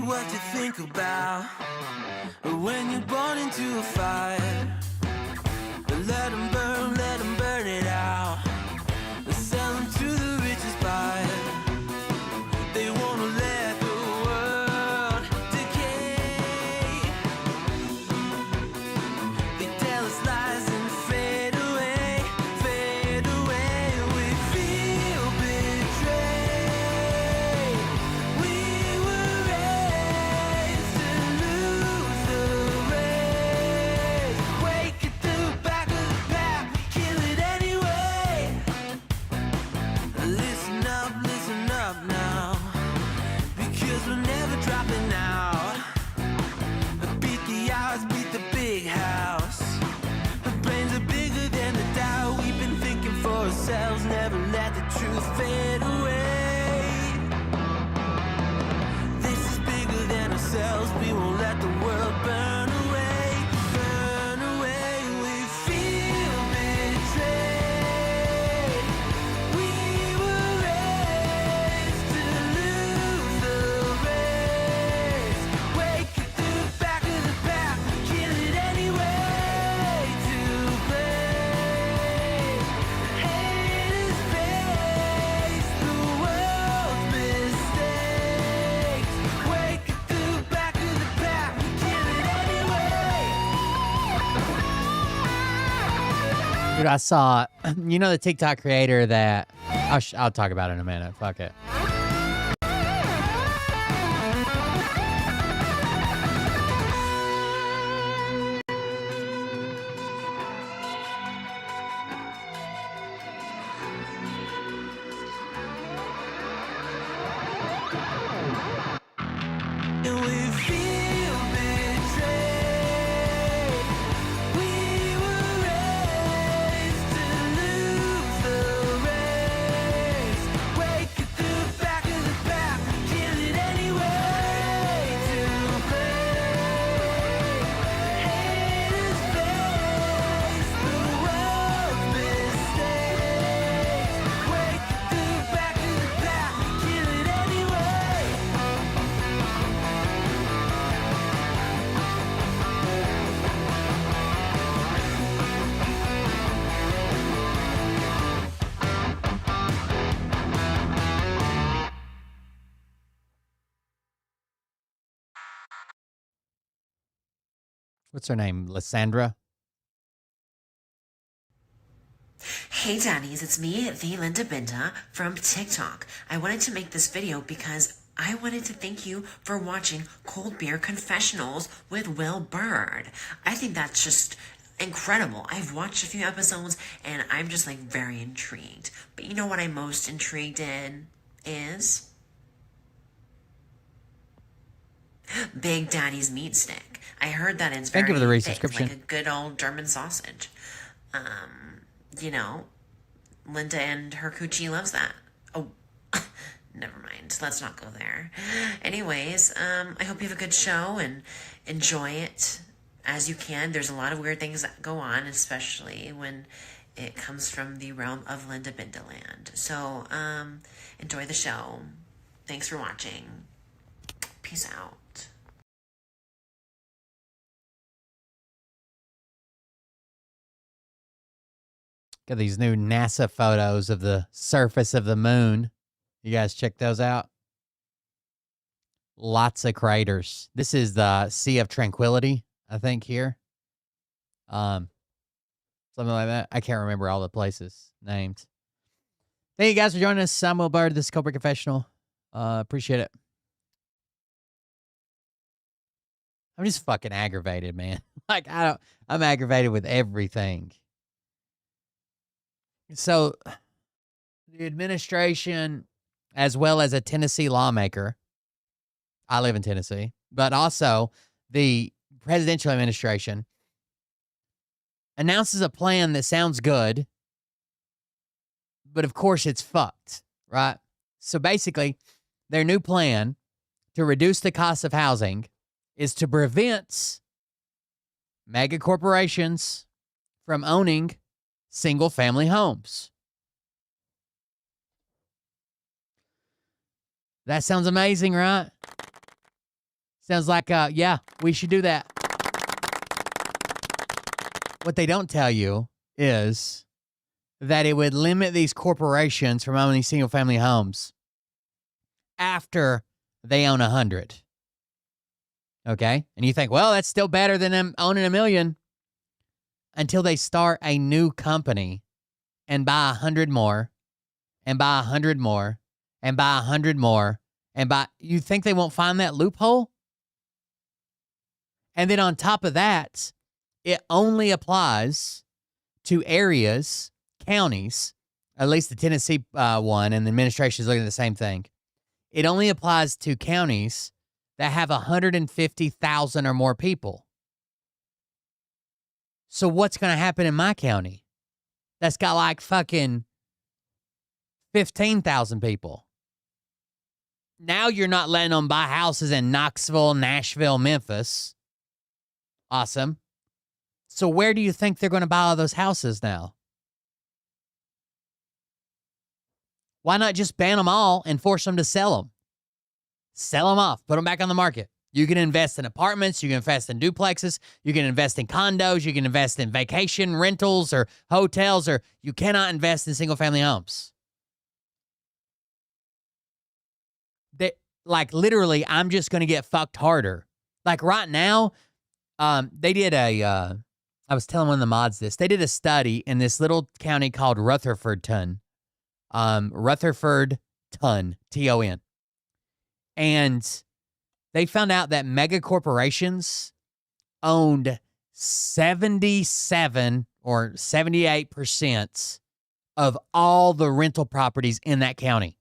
What you think about when you're born into a fire? Let them burn it out. Sell them to the richest buyer. They wanna let the world decay. They tell us lies and fade away, fade away. We feel betrayed. We were raised to lose the race. Wake at the back of the pack, kill it anyway. Listen up now, because we're never dropping out. Beat the odds, beat the big house. The brains are bigger than the doubt. We've been thinking for ourselves, never let the truth fade away. This is bigger than ourselves, we won't let the world burn away, burn away. We feel betrayed. We were raised to lose the race. Wake at the back of the pack, kill it anyway. To blame, hate is based the world's mistakes. Wake at the back of the pack, kill it anyway. Dude, I saw, you know, the TikTok creator that I'll talk about it in a minute. Fuck it. And we feel betrayed. We were raised to lose the race. What's her name? Lysandra? Hey daddies, it's me, the Linda Binda from TikTok. I wanted to make this video because I wanted to thank you for watching Cold Beer Confessionals with Will Bird. I think that's just incredible. I've watched a few episodes and I'm just like very intrigued. But you know what I'm most intrigued in is Big Daddy's meat stick. I heard that it's Thank very you for the thick, resubscription. like a good old German sausage. You know, Linda and her coochie loves that. Oh, never mind. Let's not go there. Anyways, I hope you have a good show and enjoy it as you can. There's a lot of weird things that go on, especially when it comes from the realm of Linda Bindaland. So, enjoy the show. Thanks for watching. Peace out. Got these new NASA photos of the surface of the moon. You guys check those out? Lots of craters. This is the Sea of Tranquility, I think, here. Something like that. I can't remember all the places named. Thank you guys for joining us. I'm Will Bird. This is Cobra Confessional. Appreciate it. I'm just fucking aggravated, man. Like, I'm aggravated with everything. So, the administration, as well as a Tennessee lawmaker, I live in Tennessee, but also the presidential administration announces a plan that sounds good, but of course it's fucked, right? So basically, their new plan to reduce the cost of housing is to prevent mega corporations from owning single-family homes. That sounds amazing, right? Sounds like, yeah, we should do that. What they don't tell you is that it would limit these corporations from owning single-family homes after they own 100. Okay? And you think, well, that's still better than them owning 1 million. Until they start a new company and buy 100 more, and buy 100 more, and buy 100 more, and buy... You think they won't find that loophole? And then on top of that, it only applies to areas, counties, at least the Tennessee one, and the administration is looking at the same thing. It only applies to counties that have 150,000 or more people. So what's going to happen in my county that's got like fucking 15,000 people? Now you're not letting them buy houses in Knoxville, Nashville, Memphis. Awesome. So where do you think they're going to buy all those houses now? Why not just ban them all and force them to sell them? Sell them off. Put them back on the market. You can invest in apartments. You can invest in duplexes. You can invest in condos. You can invest in vacation rentals or hotels, or you cannot invest in single-family homes. Like, literally, I'm just going to get fucked harder. Like, right now, they did I was telling one of the mods this. They did a study in this little county called Rutherfordton. Rutherfordton, T-O-N. And they found out that mega corporations owned 77 or 78% of all the rental properties in that county.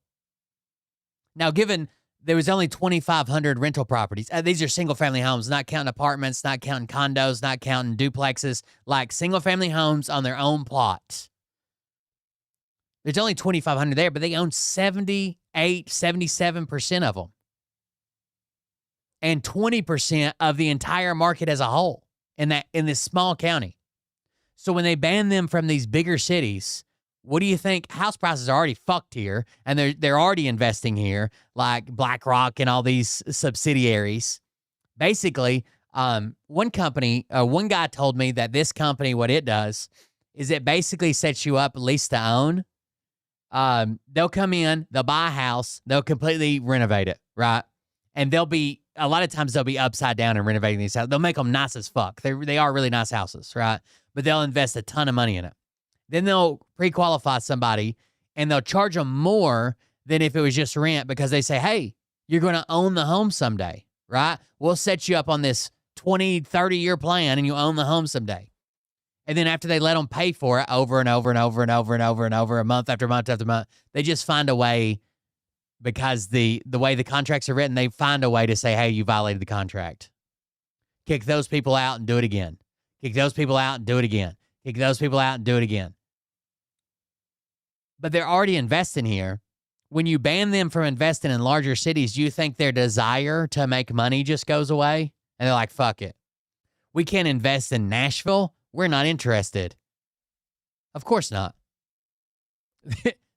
Now, given there was only 2,500 rental properties, these are single-family homes, not counting apartments, not counting condos, not counting duplexes, like single-family homes on their own plot. There's only 2,500 there, but they own 78, 77% of them. And 20% of the entire market as a whole in this small county. So when they ban them from these bigger cities, what do you think? House prices are already fucked here, and they're already investing here, like BlackRock and all these subsidiaries. Basically, one guy told me that this company, what it does is it basically sets you up lease to own. They'll come in, they'll buy a house, they'll completely renovate it, right? And they'll be a lot of times they'll be upside down and renovating these houses. They'll make them nice as fuck. They are really nice houses, right? But they'll invest a ton of money in it. Then they'll pre-qualify somebody and they'll charge them more than if it was just rent because they say, hey, you're going to own the home someday, right? We'll set you up on this 20, 30-year plan and you own the home someday. And then after they let them pay for it over and over and over and over and over and over, a month after month after month, they just find a way, because the way the contracts are written, they find a way to say, hey, you violated the contract. Kick those people out and do it again. Kick those people out and do it again. Kick those people out and do it again. But they're already investing here. When you ban them from investing in larger cities, do you think their desire to make money just goes away? And they're like, fuck it. We can't invest in Nashville. We're not interested. Of course not.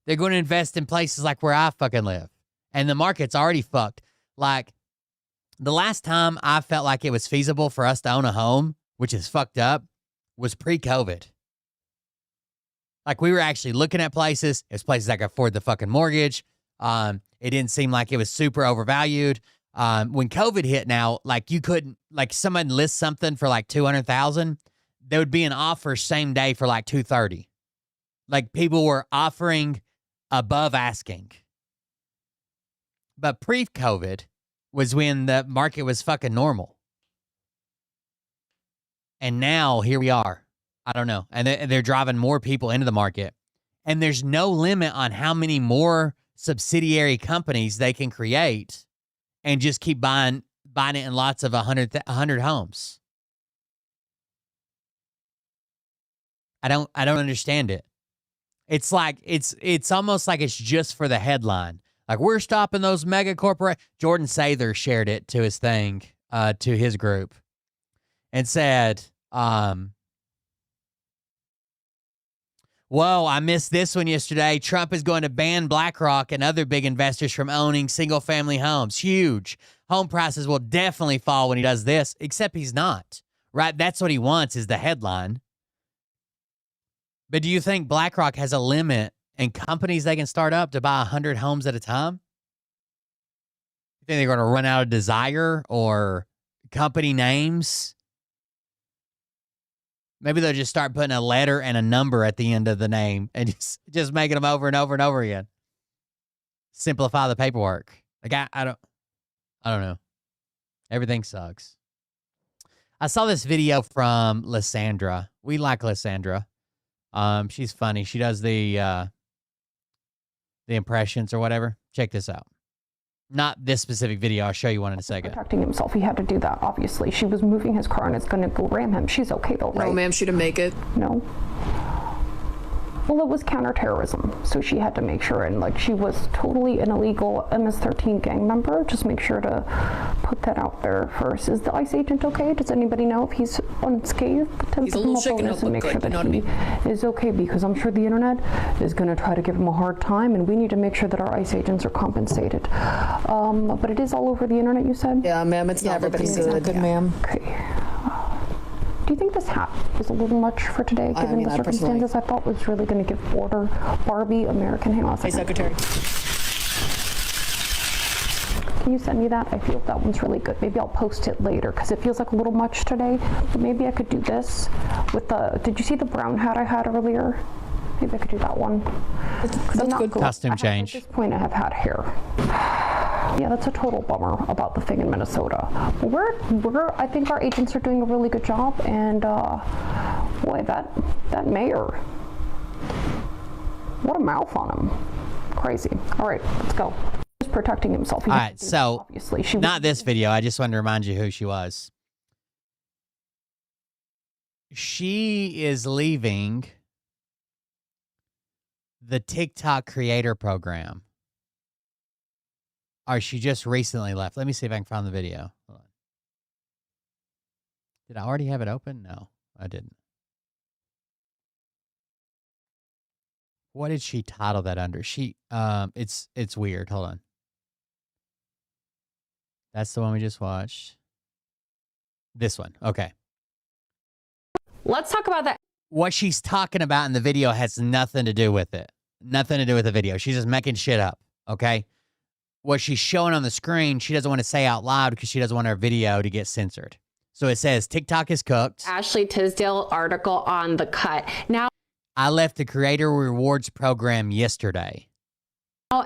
They're going to invest in places like where I fucking live. And the market's already fucked. Like, the last time I felt like it was feasible for us to own a home, which is fucked up, was pre-COVID. Like, we were actually looking at places. It was places that could afford the fucking mortgage. It didn't seem like it was super overvalued. When COVID hit now, like, you couldn't, like, someone list something for like $200,000, there would be an offer same day for like $230,000. Like, people were offering above asking. But pre-COVID was when the market was fucking normal. And now here we are. I don't know. And they're driving more people into the market. And there's no limit on how many more subsidiary companies they can create and just keep buying it in lots of 100 homes. I don't understand it. It's like, it's almost like it's just for the headline. Like, we're stopping those mega corporate. Jordan Sather shared it to his thing, to his group, and said, whoa, I missed this one yesterday. Trump is going to ban BlackRock and other big investors from owning single-family homes. Huge. Home prices will definitely fall when he does this, except he's not, right? That's what he wants, is the headline. But do you think BlackRock has a limit and companies they can start up to buy 100 homes at a time? You think they're going to run out of desire or company names? Maybe they'll just start putting a letter and a number at the end of the name and just making them over and over and over again. Simplify the paperwork. Like, I don't know. Everything sucks. I saw this video from Lysandra. We like Lysandra. She's funny. She does the impressions or whatever. Check this out. Not this specific video. I'll show you one in a second. Protecting himself. He had to do that, obviously. She was moving his car and it's going to go ram him. She's okay though, right? No, ma'am, she didn't make it. No. Well, it was counterterrorism, so she had to make sure, and like, she was totally an illegal MS-13 gang member. Just make sure to put that out there first. Is the ICE agent okay? Does anybody know if he's unscathed? He's a little shaken up, and make sure that he is okay, because I'm sure the internet is going to try to give him a hard time, and we need to make sure that our ICE agents are compensated. But it is all over the internet, you said? Yeah, ma'am, it's not looking good, ma'am. Okay. Do you think this hat is a little much for today, given the circumstances? I thought was really going to give order. Barbie, American. Hang on a second. Hey, Secretary. Can you send me that? I feel that one's really good. Maybe I'll post it later because it feels like a little much today. But maybe I could do this with the. Did you see the brown hat I had earlier? Maybe I could do that one. That's good. Costume change. At this point, I have had hair. Yeah, that's a total bummer about the thing in Minnesota. I think our agents are doing a really good job, and boy, that mayor, what a mouth on him. Crazy. All right, let's go. He's protecting himself. All right, so obviously, not this video. I just wanted to remind you who she was. She is leaving the TikTok creator program. Or she just recently left. Let me see if I can find the video. Hold on. Did I already have it open? No, I didn't. What did she title that under? It's weird. Hold on. That's the one we just watched. This one. Okay. Let's talk about that. What she's talking about in the video has nothing to do with it. Nothing to do with the video. She's just making shit up. Okay. what she's showing on the screen, she doesn't want to say out loud because she doesn't want her video to get censored. So it says TikTok is cooked. Ashley Tisdale article on The Cut. Now, I left the Creator Rewards program yesterday.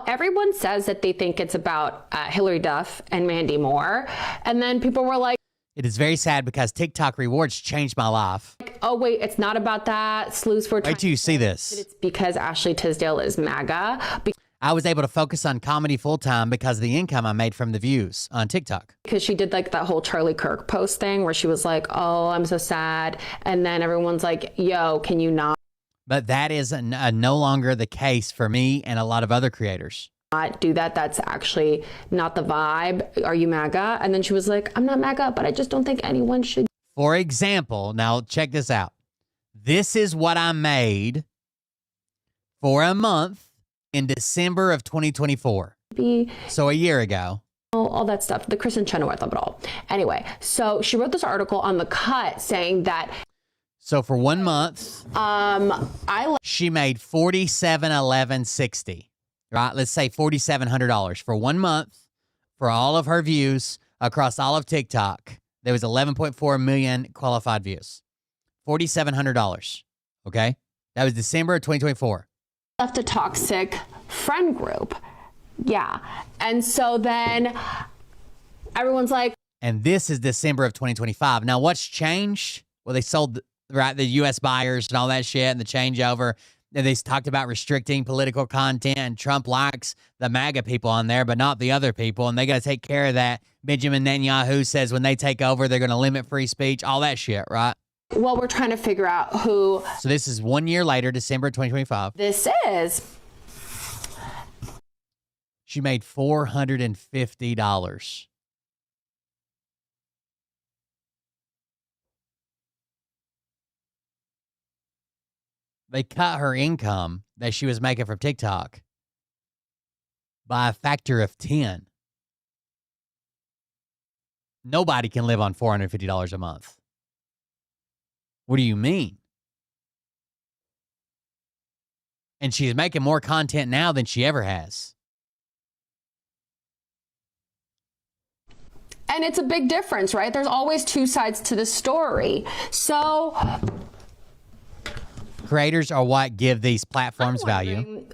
everyone says that they think it's about Hillary Duff and Mandy Moore. And then people were like, It is very sad because TikTok Rewards changed my life. oh, wait, it's not about that. Slews for Wait till you see this. It's because Ashley Tisdale is MAGA. I was able to focus on comedy full time because of the income I made from the views on TikTok. Because she did like that whole Charlie Kirk post thing where she was like, oh, I'm so sad. And then everyone's like, yo, can you not But that is no longer the case for me and a lot of other creators. do that? That's actually not the vibe. Are you MAGA? And then she was like, I'm not MAGA, but I just don't think anyone should. For example, now check this out. This is what I made for a month in December of 2024. Be So a year ago. all that stuff, the Kristen Chenoweth of it all. Anyway, so she wrote this article on The Cut saying that So for 1 month, she made $47.1160. Right? Let's say $4,700 for 1 month for all of her views across all of TikTok. There was 11.4 million qualified views. $4,700. Okay? That was December of 2024. left a toxic friend group. Yeah. And so then everyone's like, And this is December of 2025. Now, what's changed? Well, they sold the U.S. buyers and all that shit and the changeover. And they talked about restricting political content. And Trump likes the MAGA people on there, but not the other people. And they got to take care of that. Benjamin Netanyahu says when they take over, they're going to limit free speech, all that shit, right? well, we're trying to figure out who So this is 1 year later, December 2025. this is. She made $450. They cut her income that she was making from TikTok by a factor of 10. Nobody can live on $450 a month. What do you mean? And she's making more content now than she ever has. And it's a big difference, right? There's always two sides to the story. So Creators are what give these platforms value.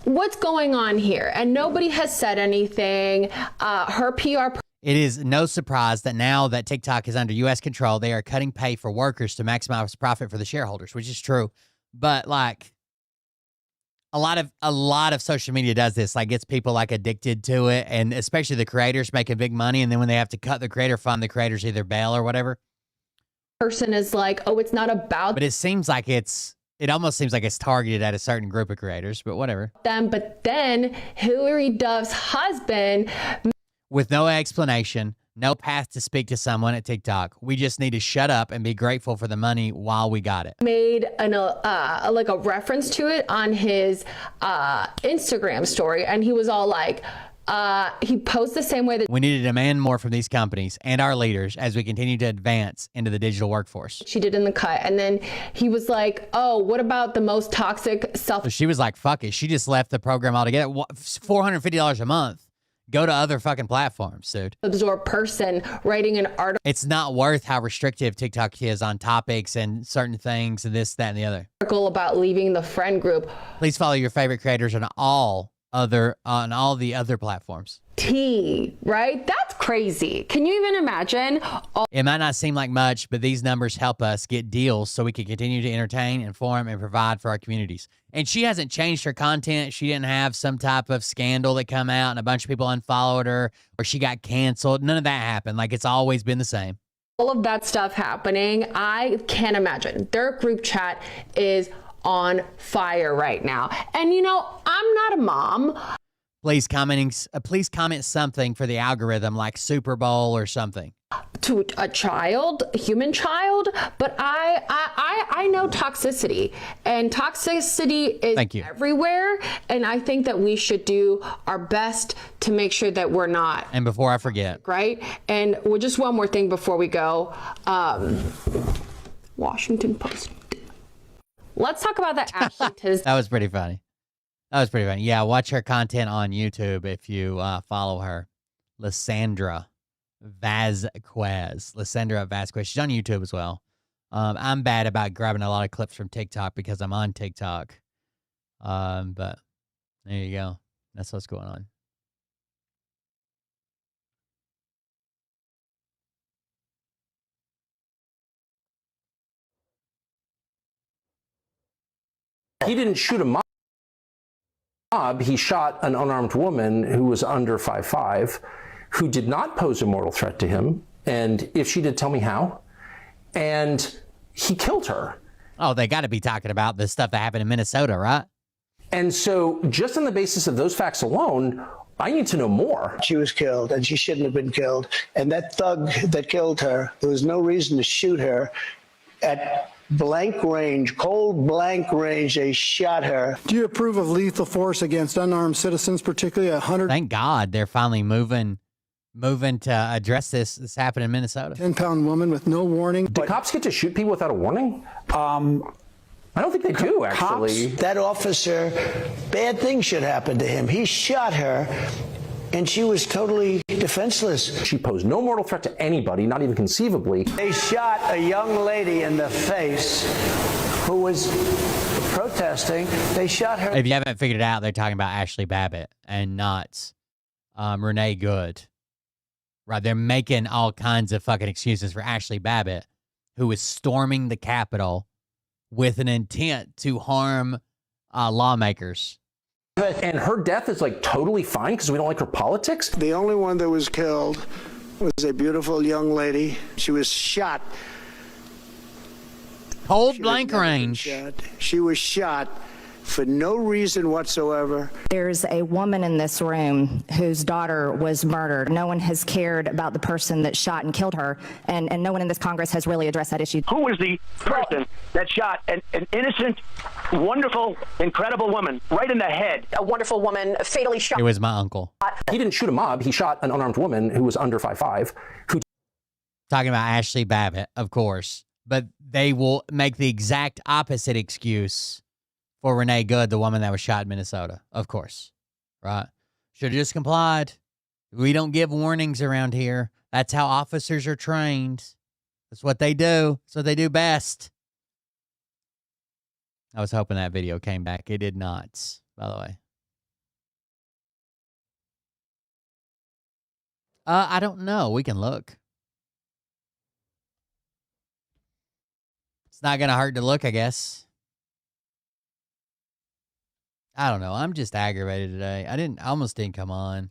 what's going on here? And nobody has said anything. Her PR It is no surprise that now that TikTok is under U.S. control, they are cutting pay for workers to maximize profit for the shareholders, which is true. But like a lot of social media does this, like gets people like addicted to it, and especially the creators making big money. And then when they have to cut the creator fund, the creators either bail or whatever. person is like, oh, it's not about But it almost seems like it's targeted at a certain group of creators, but whatever. them. But then Hillary Duff's husband With no explanation, no path to speak to someone at TikTok. We just need to shut up and be grateful for the money while we got it. made like a reference to it on his Instagram story, and he was all like, he posed the same way that We need to demand more from these companies and our leaders as we continue to advance into the digital workforce. she did in The Cut. And then he was like, oh, what about the most toxic So she was like, fuck it. She just left the program altogether. $450 a month. Go to other fucking platforms, dude. self-absorbed person writing an article It's not worth how restrictive TikTok is on topics and certain things and this, that, and the other. about leaving the friend group? Please follow your favorite creators on all the other platforms. Right? That's crazy. Can you even imagine? It might not seem like much, but these numbers help us get deals so we can continue to entertain, inform, and provide for our communities. And she hasn't changed her content. She didn't have some type of scandal that come out and a bunch of people unfollowed her or she got canceled. None of that happened. Like, it's always been the same. All of that stuff happening, I can't imagine. Their group chat is on fire right now. And you know, I'm not a mom. Please comment something for the algorithm, like Super Bowl or something. To a child, a human child, but I know toxicity, and toxicity is Thank you. everywhere, and I think that we should do our best to make sure that we're not. And before I forget, Right? And just one more thing before we go. Washington Post. Let's talk about that Ashley Tisdale that was pretty funny. That was pretty funny. Yeah, watch her content on YouTube if you follow her. Lysandra Vasquez. Lysandra Vasquez. She's on YouTube as well. I'm bad about grabbing a lot of clips from TikTok because I'm on TikTok. But there you go. That's what's going on. He didn't shoot a mob. He shot an unarmed woman who was under 5'5", who did not pose a mortal threat to him. And if she did, tell me how. And he killed her. Oh, they got to be talking about the stuff that happened in Minnesota, right? And so just on the basis of those facts alone, I need to know more. She was killed, and she shouldn't have been killed. And that thug that killed her, there was no reason to shoot her. At blank range, cold blank range, they shot her. Do you approve of lethal force against unarmed citizens, particularly 100? Thank God they're finally moving to address this. This happened in Minnesota. 10-pound woman with no warning. Do cops get to shoot people without a warning? I don't think they do, actually. Cops, that officer, bad things should happen to him. He shot her, and she was totally defenseless. She posed no mortal threat to anybody, not even conceivably. They shot a young lady in the face who was protesting. They shot her. If you haven't figured it out, they're talking about Ashley Babbitt and not Renee Good. Right? They're making all kinds of fucking excuses for Ashley Babbitt, who was storming the Capitol with an intent to harm lawmakers. And her death is like totally fine because we don't like her politics? The only one that was killed was a beautiful young lady. She was shot. Cold blank range. She was shot for no reason whatsoever. There's a woman in this room whose daughter was murdered. No one has cared about the person that shot and killed her, and no one in this Congress has really addressed that issue. Who was the person that shot an innocent, wonderful, incredible woman right in the head? A wonderful woman fatally shot. It was my uncle. He didn't shoot a mob. He shot an unarmed woman who was under 5'5", who... Talking about Ashley Babbitt, of course. But they will make the exact opposite excuse for Renee Good, the woman that was shot in Minnesota, of course, right? Should have just complied. We don't give warnings around here. That's how officers are trained. That's what they do. That's what they do best. I was hoping that video came back. It did not, by the way. I don't know. We can look. It's not going to hurt to look, I guess. I don't know. I'm just aggravated today. I almost didn't come on.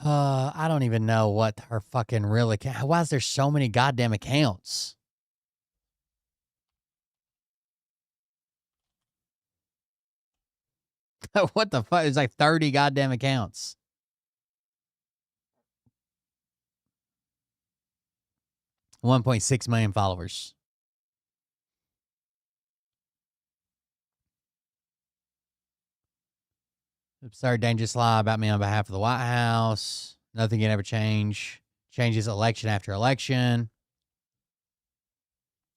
I don't even know what her fucking real account. Why is there so many goddamn accounts? What the fuck? There's like 30 goddamn accounts. $1.6 million followers. Absurd, dangerous lie about me on behalf of the White House. Nothing can ever change. Changes election after election.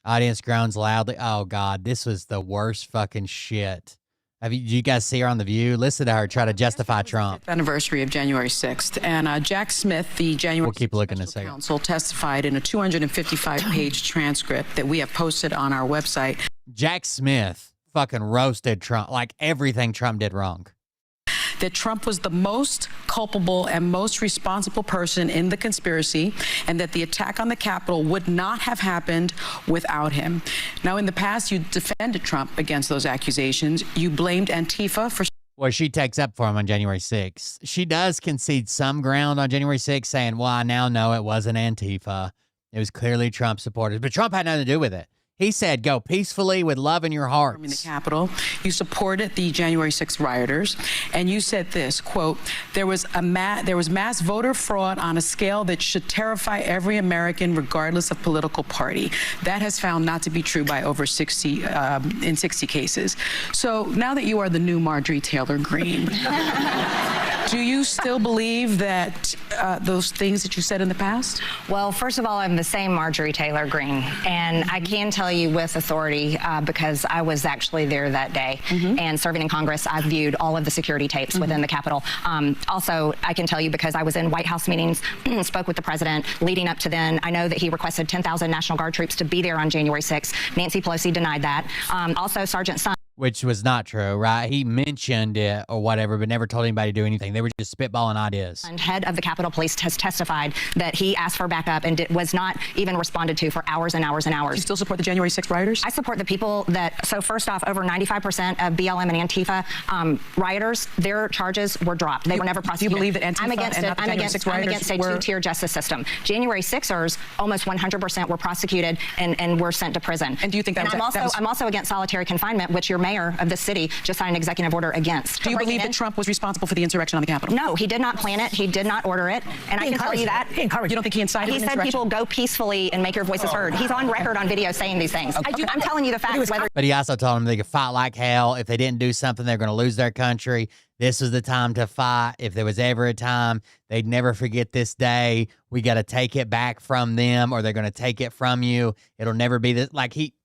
Audience groans loudly. Oh, God, this was the worst fucking shit. Did you guys see her on The View? Listen to her try to justify Trump. Anniversary of January 6th. And Jack Smith, the January we'll keep looking a second. Counsel, testified in a 255-page transcript that we have posted on our website. Jack Smith fucking roasted Trump like everything Trump did wrong. That Trump was the most culpable and most responsible person in the conspiracy, and that the attack on the Capitol would not have happened without him. Now, in the past, you defended Trump against those accusations. You blamed Antifa for... Well, she takes up for him on January 6th. She does concede some ground on January 6th, saying, well, I now know it wasn't Antifa. It was clearly Trump supporters. But Trump had nothing to do with it. He said, go peacefully with love in your hearts. In the Capitol, you supported the January 6th rioters, and you said this, quote, there was mass voter fraud on a scale that should terrify every American regardless of political party. That has found not to be true by over 60 cases. So now that you are the new Marjorie Taylor Greene, Do you still believe that those things that you said in the past? Well, first of all, I'm the same Marjorie Taylor Greene, and I can tell you with authority because I was actually there that day and serving in Congress. I've viewed all of the security tapes within the Capitol. Also, I can tell you because I was in White House meetings, spoke with the president leading up to then. I know that he requested 10,000 National Guard troops to be there on January 6th. Nancy Pelosi denied that. Also, Sergeant Son. Which was not true, right? He mentioned it or whatever, but never told anybody to do anything. They were just spitballing ideas. And head of the Capitol Police has testified that he asked for backup and was not even responded to for hours and hours and hours. You still support the January 6th rioters? I support the people that, so first off, over 95% of BLM and Antifa rioters, their charges were dropped. They were never prosecuted. Do you believe that Antifa I'm against and it. not the I'm January 6th rioters against a were... two-tier justice system. January 6ers, almost 100% were prosecuted and were sent to prison. And do you think that I'm also against solitary confinement, which your mayor of the city just signed an executive order against. Do you believe that Trump was responsible for the insurrection on the Capitol? No, he did not plan it. He did not order it. And I can tell you that. You don't think he incited He an said people go peacefully and make your voices heard. He's on record on video saying these things. I'm telling you the facts. But he also told them they could fight like hell. If they didn't do something, they're going to lose their country. This was the time to fight. If there was ever a time, they'd never forget this day. We got to take it back from them, or they're going to take it from you. It'll never be this. Like he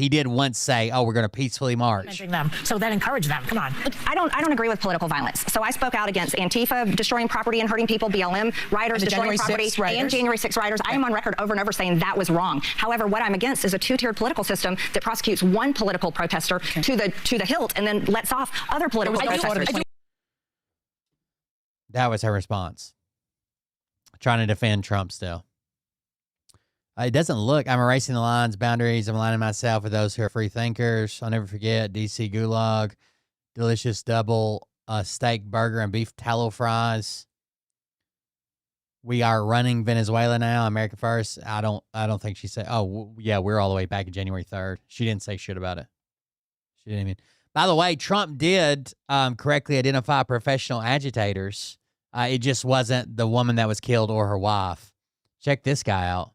did once say, "Oh, we're going to peacefully march." Them, so then encourage them. Come on. I don't agree with political violence. So I spoke out against Antifa destroying property and hurting people, BLM rioters destroying property, and January 6 rioters. I am on record over and over saying that was wrong. However, what I'm against is a two-tiered political system that prosecutes one political protester to the hilt and then lets off other political protesters. That was her response. Trying to defend Trump still. It doesn't look, I'm erasing the lines, boundaries. I'm aligning myself with those who are free thinkers. I'll never forget DC Gulag, delicious double steak burger and beef tallow fries. We are running Venezuela now, America first. I don't think she said, we're all the way back in January 3rd. She didn't say shit about it. She didn't even. By the way, Trump did correctly identify professional agitators. It just wasn't the woman that was killed or her wife. Check this guy out.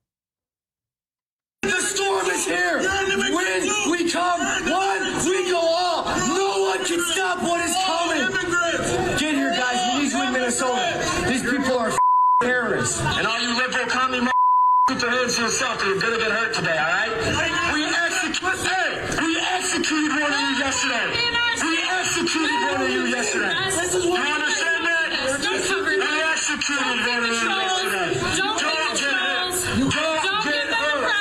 The storm is here. When we come one, we go all. No one can stop what is coming. Get here, guys. We need you in Minnesota. These people are terrorists. And all you liberal commie keep your hands to yourself. You're gonna get hurt today, all right? We executed one of you yesterday. We executed one of you yesterday. You understand that? We executed one of you yesterday. Don't get hurt. Don't get hurt.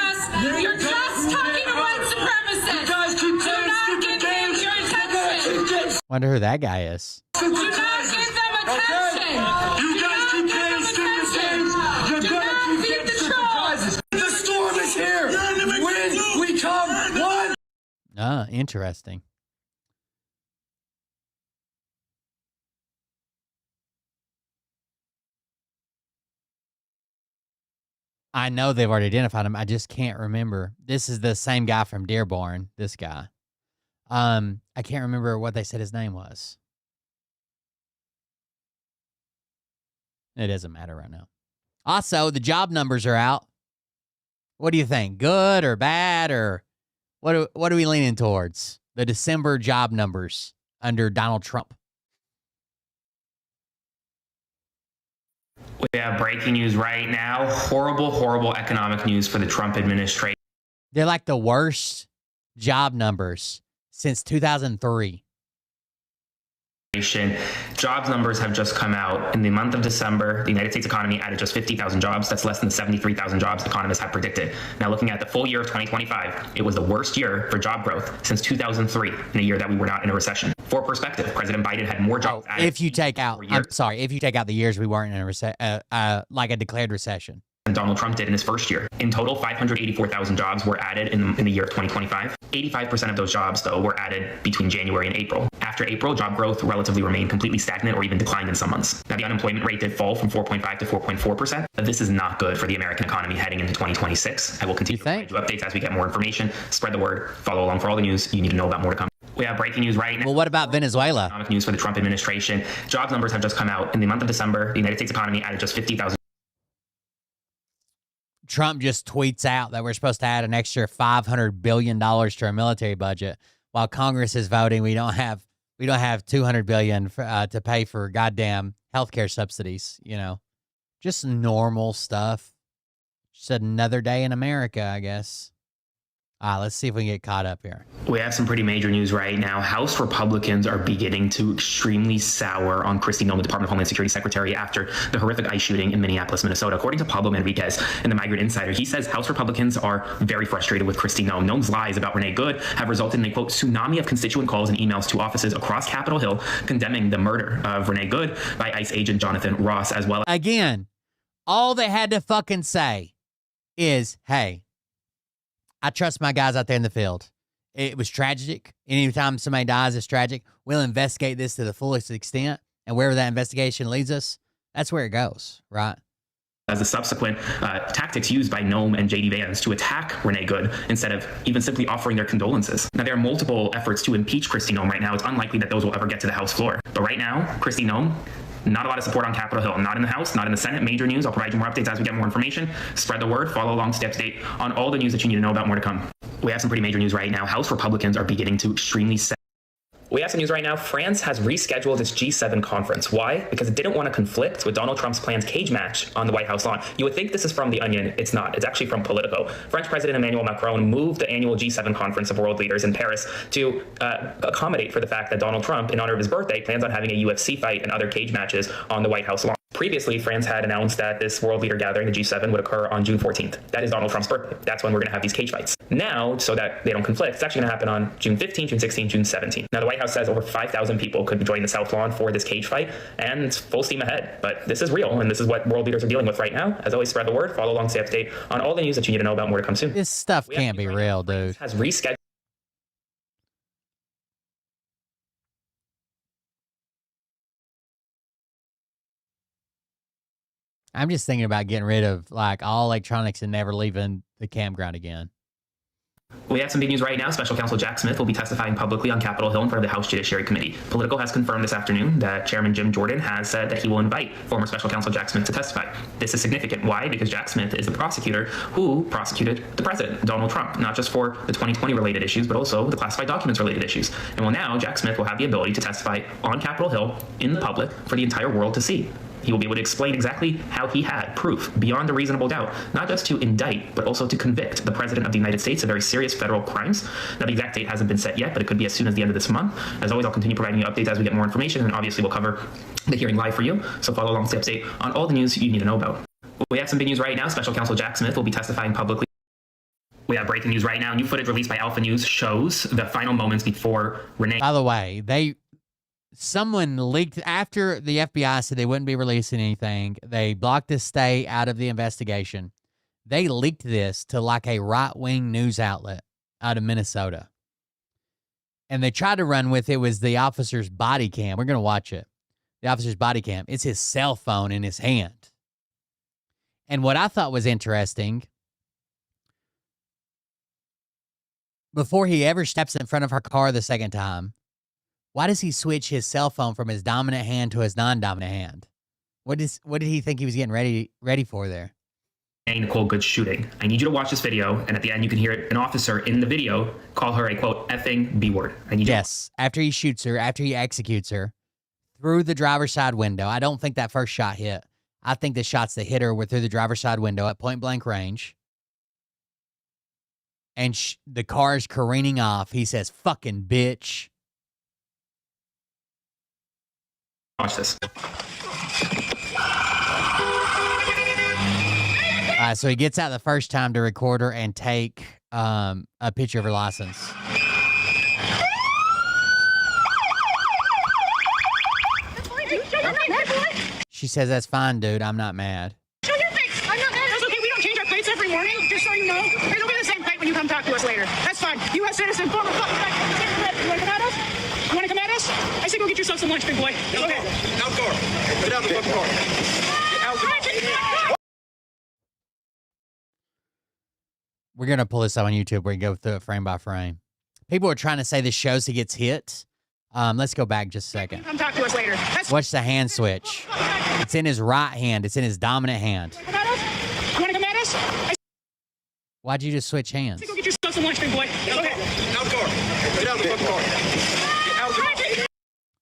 You're just talking to white supremacists. You guys keep playing stupid games. Your attention. Wonder who that guy is. Do not give them attention. You guys keep playing stupid games. You're gonna keep getting stupid prizes. The storm is here. When we come one. Interesting. I know they've already identified him. I just can't remember. This is the same guy from Dearborn, this guy. I can't remember what they said his name was. It doesn't matter right now. Also, the job numbers are out. What do you think? Good or bad, or what are we leaning towards? The December job numbers under Donald Trump. We have breaking news right now. Horrible, horrible economic news for the Trump administration. They're like the worst job numbers since 2003. Jobs numbers have just come out. In the month of December, the United States economy added just 50,000 jobs. That's less than the 73,000 jobs economists had predicted. Now, looking at the full year of 2025, it was the worst year for job growth since 2003, in a year that we were not in a recession. For perspective, President Biden had more jobs added. If you take out, if you take out the years we weren't in a like a declared recession. And Donald Trump did in his first year. In total, 584,000 jobs were added in the year of 2025. 85% of those jobs, though, were added between January and April. After April, job growth relatively remained completely stagnant or even declined in some months. Now, the unemployment rate did fall from 4.5 to 4.4%, but this is not good for the American economy heading into 2026. I will continue to provide you updates as we get more information. Spread the word. Follow along for all the news you need to know about more to come. We have breaking news right now. Well, what about Venezuela? Economic news for the Trump administration. Jobs numbers have just come out. In the month of December, the United States economy added just 50,000. Trump just tweets out that we're supposed to add an extra $500 billion to our military budget. While Congress is voting, we don't have We don't have $200 billion to pay for goddamn healthcare subsidies, you know. Just normal stuff. Just another day in America, I guess. Let's see if we can get caught up here. We have some pretty major news right now. House Republicans are beginning to extremely sour on Kristi Noem, the Department of Homeland Security Secretary, after the horrific ICE shooting in Minneapolis, Minnesota. According to Pablo Enriquez in the Migrant Insider, he says House Republicans are very frustrated with Kristi Noem. Noem's lies about Renee Good have resulted in a, quote, tsunami of constituent calls and emails to offices across Capitol Hill condemning the murder of Renee Good by ICE agent Jonathan Ross, as well. Again, all they had to fucking say is, hey, I trust my guys out there in the field. It was tragic. Anytime somebody dies, it's tragic. We'll investigate this to the fullest extent. And wherever that investigation leads us, that's where it goes, right? As the subsequent tactics used by Noem and J.D. Vance to attack Renee Good instead of even simply offering their condolences. Now, there are multiple efforts to impeach Kristi Noem right now. It's unlikely that those will ever get to the House floor. But right now, Kristi Noem, not a lot of support on Capitol Hill. Not in the House, not in the Senate. Major news. I'll provide you more updates as we get more information. Spread the word. Follow along, stay up to date on all the news that you need to know about. More to come. We have some pretty major news right now. House Republicans are beginning to extremely We have some news right now. France has rescheduled its G7 conference. Why? Because it didn't want to conflict with Donald Trump's planned cage match on the White House lawn. You would think this is from The Onion. It's not. It's actually from Politico. French President Emmanuel Macron moved the annual G7 conference of world leaders in Paris to accommodate for the fact that Donald Trump, in honor of his birthday, plans on having a UFC fight and other cage matches on the White House lawn. Previously, France had announced that this world leader gathering, the G7, would occur on June 14th. That is Donald Trump's birthday. That's when we're going to have these cage fights. Now, so that they don't conflict, it's actually going to happen on June 15th, June 16th, June 17th. Now, the White House says over 5,000 people could join the South Lawn for this cage fight, and it's full steam ahead. But this is real, and this is what world leaders are dealing with right now. As always, spread the word, follow along, stay up to date on all the news that you need to know about. More to come soon. This stuff can't be real, dude. Has rescheduled. I'm just thinking about getting rid of like all electronics and never leaving the campground again. We have some big news right now. Special Counsel Jack Smith will be testifying publicly on Capitol Hill in front of the House Judiciary Committee. Politico has confirmed this afternoon that Chairman Jim Jordan has said that he will invite former Special Counsel Jack Smith to testify. This is significant. Why? Because Jack Smith is the prosecutor who prosecuted the president, Donald Trump, not just for the 2020 related issues, but also the classified documents related issues. And well, now Jack Smith will have the ability to testify on Capitol Hill in the public for the entire world to see. He will be able to explain exactly how he had proof beyond a reasonable doubt, not just to indict, but also to convict the president of the United States of very serious federal crimes. Now, the exact date hasn't been set yet, but it could be as soon as the end of this month. As always, I'll continue providing you updates as we get more information, and obviously we'll cover the hearing live for you. So follow along, stay up to date on all the news you need to know about. We have some big news right now. Special Counsel Jack Smith will be testifying publicly. We have breaking news right now. New footage released by Alpha News shows the final moments before Renee. By the way, someone leaked after the FBI said they wouldn't be releasing anything. They blocked this stay out of the investigation. They leaked this to like a right-wing news outlet out of Minnesota. And they tried to run with it was the officer's body cam. We're going to watch it. The officer's body cam. It's his cell phone in his hand. And what I thought was interesting, before he ever steps in front of her car the second time, why does he switch his cell phone from his dominant hand to his non-dominant hand? What did he think he was getting ready for there? Nicole Good's shooting. I need you to watch this video, and at the end you can hear an officer in the video call her a, quote, effing B-word. Yes, after he shoots her, after he executes her, through the driver's side window. I don't think that first shot hit. I think the shots that hit her were through the driver's side window at point-blank range. And the car is careening off. He says, fucking bitch. Watch this. So he gets out the first time to record her and take a picture of her license. She says, that's fine, dude. I'm not mad. Show your face. I'm not mad. That's okay. We don't change our plates every morning, just so you know. It'll be the same plate when you come talk to us later. That's fine. U.S. citizen, former fucking president. You want to come at us? You want to come at us? I say go get yourself some lunch, big boy. Go ahead. Out the door. Get out the fucking door. Get out the door. We're going to pull this up on YouTube where we go through it frame by frame. People are trying to say this shows he gets hit. Let's go back just a second. Come talk to us later. Watch the hand switch. It's in his right hand. It's in his dominant hand. You want to come at us? Why'd you just switch hands? Go get yourself some lunch, big boy. Go ahead. Out the door. Get out the fucking door.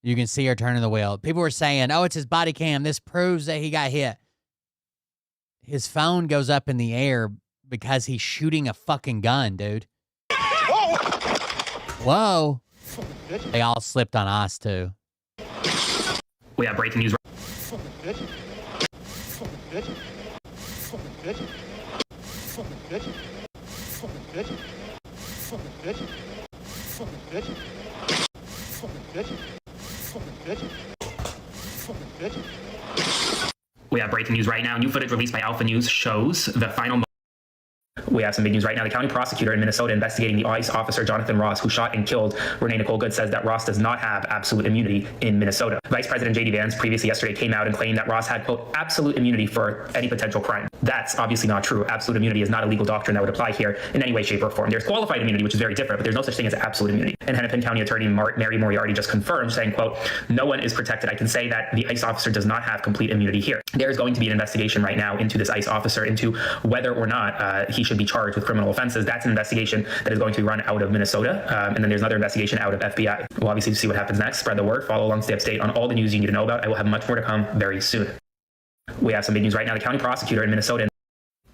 You can see her turning the wheel. People were saying, oh, it's his body cam. This proves that he got hit. His phone goes up in the air because he's shooting a fucking gun, dude. Whoa. They all slipped on ice, too. We have breaking news. We have breaking news right now. New footage released by Alpha News shows the final. We have some big news right now. The county prosecutor in Minnesota investigating the ICE officer Jonathan Ross, who shot and killed Renee Nicole Good, says that Ross does not have absolute immunity in Minnesota. Vice President J.D. Vance previously yesterday came out and claimed that Ross had, quote, absolute immunity for any potential crime. That's obviously not true. Absolute immunity is not a legal doctrine that would apply here in any way, shape, or form. There's qualified immunity, which is very different, but there's no such thing as absolute immunity. And Hennepin County Attorney Mary Moriarty just confirmed, saying, quote, no one is protected. I can say that the ICE officer does not have complete immunity here. There is going to be an investigation right now into this ICE officer, into whether or not he should be charged with criminal offenses. That's an investigation that is going to be run out of Minnesota. And then there's another investigation out of FBI. We'll obviously see what happens next. Spread the word. Follow along, stay up to date on all the news you need to know about. I will have much more to come very soon. We have some big news right now. The county prosecutor in Minnesota.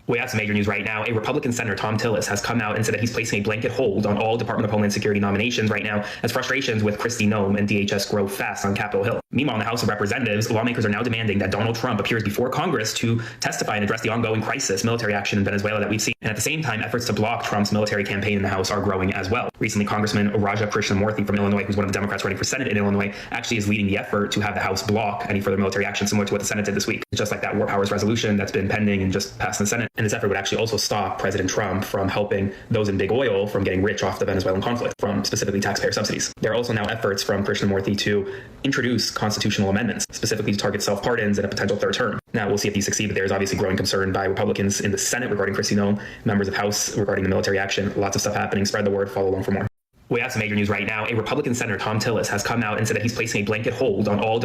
We have some major news right now. A Republican Senator, Tom Tillis, has come out and said that he's placing a blanket hold on all Department of Homeland Security nominations right now as frustrations with Kristi Noem and DHS grow fast on Capitol Hill. Meanwhile, in the House of Representatives, lawmakers are now demanding that Donald Trump appears before Congress to testify and address the ongoing crisis, military action in Venezuela that we've seen. And at the same time, efforts to block Trump's military campaign in the House are growing as well. Recently, Congressman Raja Krishnamurthy from Illinois, who's one of the Democrats running for Senate in Illinois, actually is leading the effort to have the House block any further military action, similar to what the Senate did this week. It's just like that War Powers resolution that's been pending and just passed in the Senate. And this effort would actually also stop President Trump from helping those in big oil from getting rich off the Venezuelan conflict, from specifically taxpayer subsidies. There are also now efforts from Krishnamurthy to introduce constitutional amendments, specifically to target self-pardons and a potential third term. Now, we'll see if these succeed, but there is obviously growing concern by Republicans in the Senate regarding Kristi Noem, members of House regarding the military action. Lots of stuff happening. Spread the word. Follow along for more. We have some major news right now. A Republican Senator, Tom Tillis, has come out and said that he's placing a blanket hold on all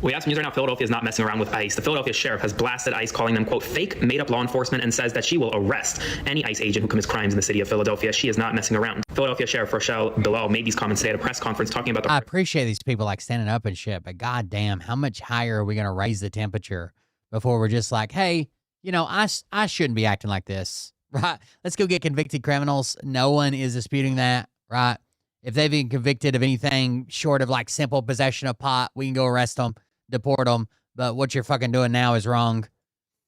We have some news right now. Philadelphia is not messing around with ICE. The Philadelphia sheriff has blasted ICE, calling them, quote, fake, made-up law enforcement, and says that she will arrest any ICE agent who commits crimes in the city of Philadelphia. She is not messing around. Philadelphia Sheriff Rochelle Bilal made these comments today at a press conference talking about the... I appreciate these people like standing up and shit, but goddamn, how much higher are we going to raise the temperature before we're just like, hey, you know, I shouldn't be acting like this, right? Let's go get convicted criminals. No one is disputing that, right? If they've been convicted of anything short of like simple possession of pot, we can go arrest them, deport them. But what you're fucking doing now is wrong.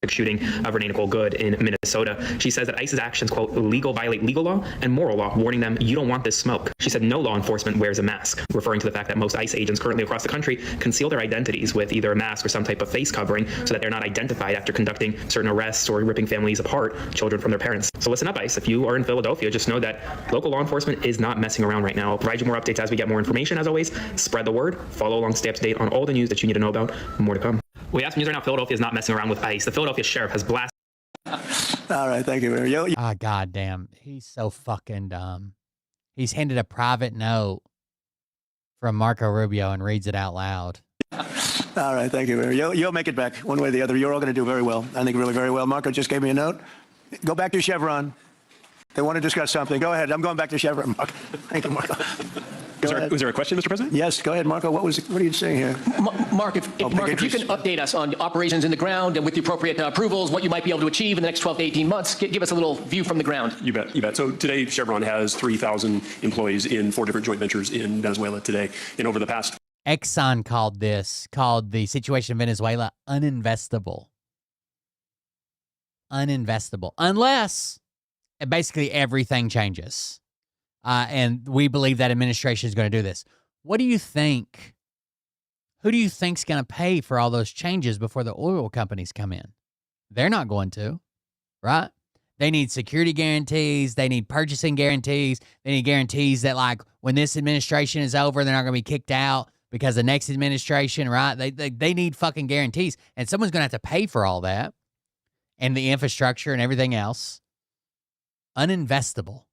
Shooting of Renee Nicole Good in Minnesota. She says that ICE's actions, quote, violate legal law and moral law, warning them, you don't want this smoke. She said no law enforcement wears a mask, referring to the fact that most ICE agents currently across the country conceal their identities with either a mask or some type of face covering so that they're not identified after conducting certain arrests or ripping families apart, children from their parents. So listen up, ICE. If you are in Philadelphia, just know that local law enforcement is not messing around right now. I'll provide you more updates as we get more information. As always, spread the word, follow along, stay up to date on all the news that you need to know about. More to come. We have some news right now. Philadelphia is not messing around with ICE. The Philadelphia sheriff has blasted. All right, thank you. Ah, goddamn. He's so fucking dumb. He's handed a private note from Marco Rubio and reads it out loud. All right, thank you. You'll make it back one way or the other. You're all going to do very well. I think really very well. Marco just gave me a note. Go back to Chevron. They want to discuss something. Go ahead. I'm going back to Chevron. Marco. Thank you, Marco. Was there a question, Mr. President? Yes, go ahead, Marco. What are you saying here? Mark, if you can update us on operations in the ground and with the appropriate approvals, what you might be able to achieve in the next 12 to 18 months, give us a little view from the ground. You bet. So today, Chevron has 3,000 employees in 4 different joint ventures in Venezuela today. And over the past... Exxon called the situation in Venezuela uninvestable. Uninvestable. Unless basically everything changes. And we believe that administration is going to do this. What do you think? Who do you think's going to pay for all those changes before the oil companies come in? They're not going to, right? They need security guarantees. They need purchasing guarantees. They need guarantees that, like, when this administration is over, they're not going to be kicked out because the next administration, right? They need fucking guarantees. And someone's going to have to pay for all that and the infrastructure and everything else. Uninvestable.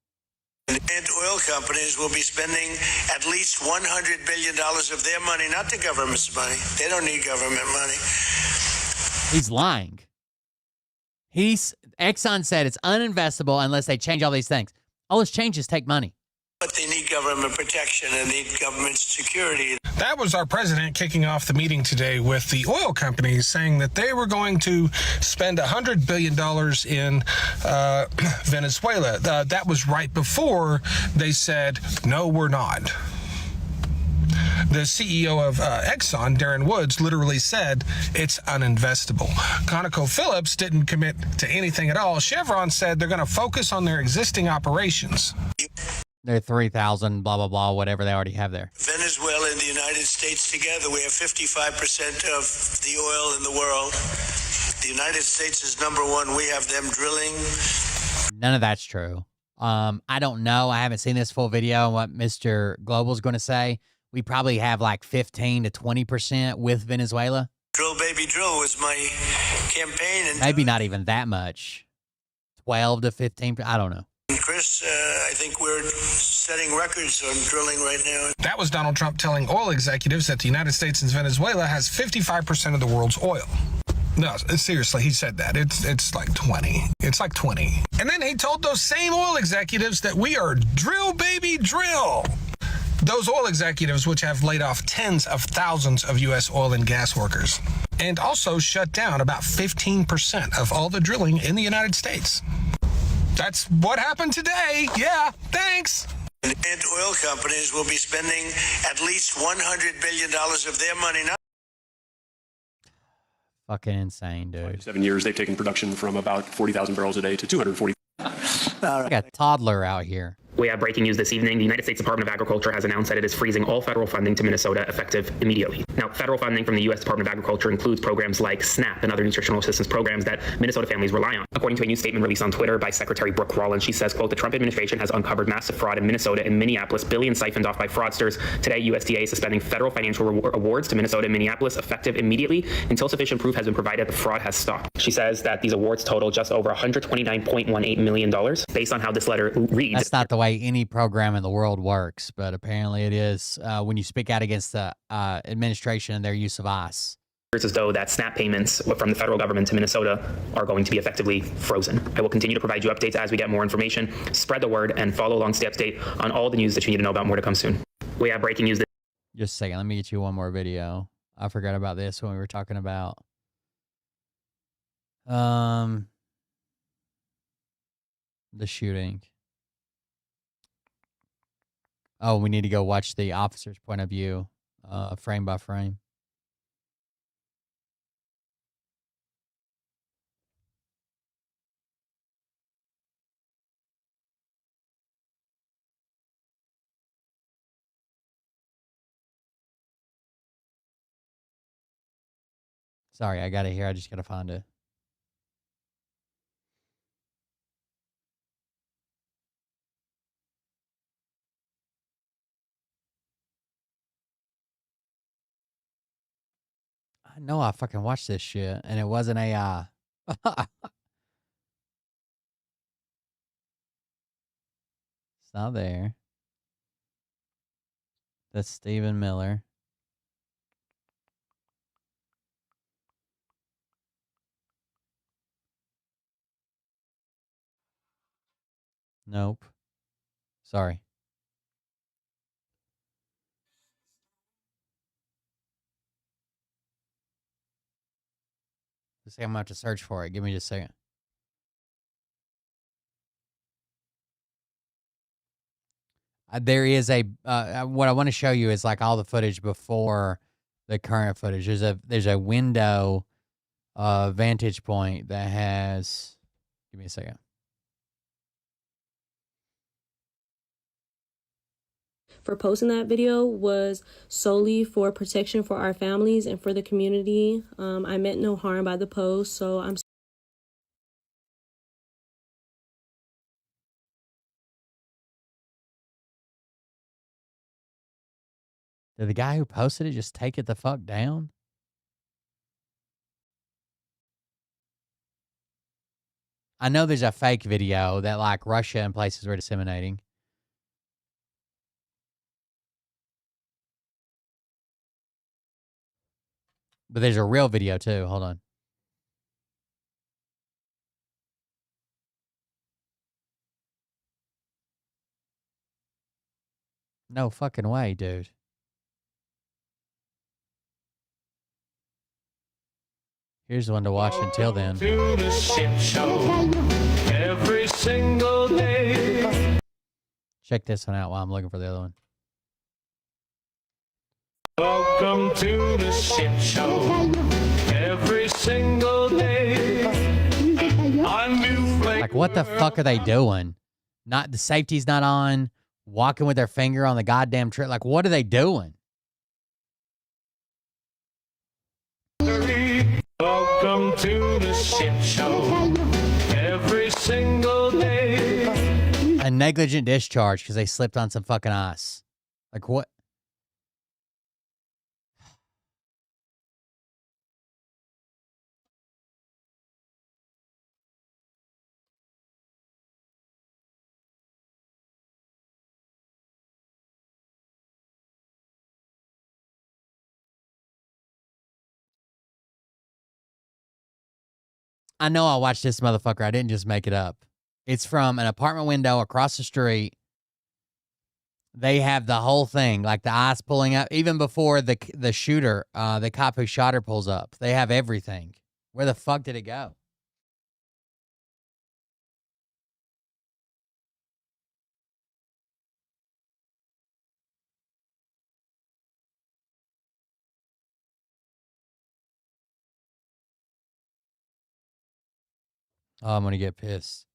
And oil companies will be spending at least $100 billion of their money, not the government's money. They don't need government money. He's lying. Exxon said it's uninvestable unless they change all these things. All those changes take money. But they need government protection and need government security. That was our president kicking off the meeting today with the oil companies, saying that they were going to spend $100 billion in Venezuela. That was right before they said, no, we're not. The CEO of Exxon, Darren Woods, literally said it's uninvestable. ConocoPhillips didn't commit to anything at all. Chevron said they're going to focus on their existing operations. They're 3,000, blah, blah, blah, whatever they already have there. Venezuela and the United States together, we have 55% of the oil in the world. The United States is number one. We have them drilling. None of that's true. I don't know. I haven't seen this full video on what Mr. Global's going to say. We probably have like 15 to 20% with Venezuela. Drill, baby, drill was my campaign. And Maybe not even that much. 12 to 15. I don't know. Chris, I think we're setting records on drilling right now. That was Donald Trump telling oil executives that the United States and Venezuela has 55% of the world's oil. No, seriously, he said that. It's like 20. It's like 20. And then he told those same oil executives that we are drill, baby, drill. Those oil executives, which have laid off tens of thousands of U.S. oil and gas workers, and also shut down about 15% of all the drilling in the United States. That's what happened today. Yeah, thanks. And oil companies will be spending at least $100 billion of their money. Fucking insane, dude. 7 years, they've taken production from about 40,000 barrels a day to 240. Like a toddler out here. We have breaking news this evening. The United States Department of Agriculture has announced that it is freezing all federal funding to Minnesota effective immediately. Now, federal funding from the U.S. Department of Agriculture includes programs like SNAP and other nutritional assistance programs that Minnesota families rely on. According to a new statement released on Twitter by Secretary Brooke Rollins, she says, quote, the Trump administration has uncovered massive fraud in Minnesota and Minneapolis, billions siphoned off by fraudsters. Today, USDA is suspending federal financial awards to Minnesota and Minneapolis effective immediately until sufficient proof has been provided the fraud has stopped. She says that these awards total just over $129.18 million. Based on how this letter reads. That's not the way any program in the world works, but apparently it is when you speak out against the administration and their use of ICE. It's as though that SNAP payments from the federal government to Minnesota are going to be effectively frozen. I will continue to provide you updates as we get more information. Spread the word and follow along stay up to date on all the news that you need to know about. More to come soon. We have breaking news. Just a second. Let me get you one more video. I forgot about this when we were talking about the shooting. Oh, we need to go watch the officer's point of view, frame by frame. Sorry, I got it here. I just got to find it. I know I fucking watched this shit, and it wasn't AI. It's not there. That's Stephen Miller. Nope. Sorry. Let's see, I'm going to have to search for it. Give me just a second. There is a, what I want to show you is like all the footage before the current footage. There's a window vantage point that has, give me a second. For posting that video was solely for protection for our families and for the community. I meant no harm by the post, so I'm Did the guy who posted it just take it the fuck down? I know there's a fake video that like Russia and places were disseminating. But there's a real video too. Hold on. No fucking way, dude. Here's the one to watch until then. To the shit show every single day. Check this one out while I'm looking for the other one. Welcome to the shit show every single day. On new flake. Like, what the fuck are they doing? Not the safety's not on. Walking with their finger on the goddamn trip. Like, what are they doing? Welcome to the shit show every single day. A negligent discharge because they slipped on some fucking ice. Like, what? I know I watched this motherfucker. I didn't just make it up. It's from an apartment window across the street. They have the whole thing, like the ice pulling up, even before the shooter, the cop who shot her pulls up. They have everything. Where the fuck did it go? Oh, I'm going to get pissed.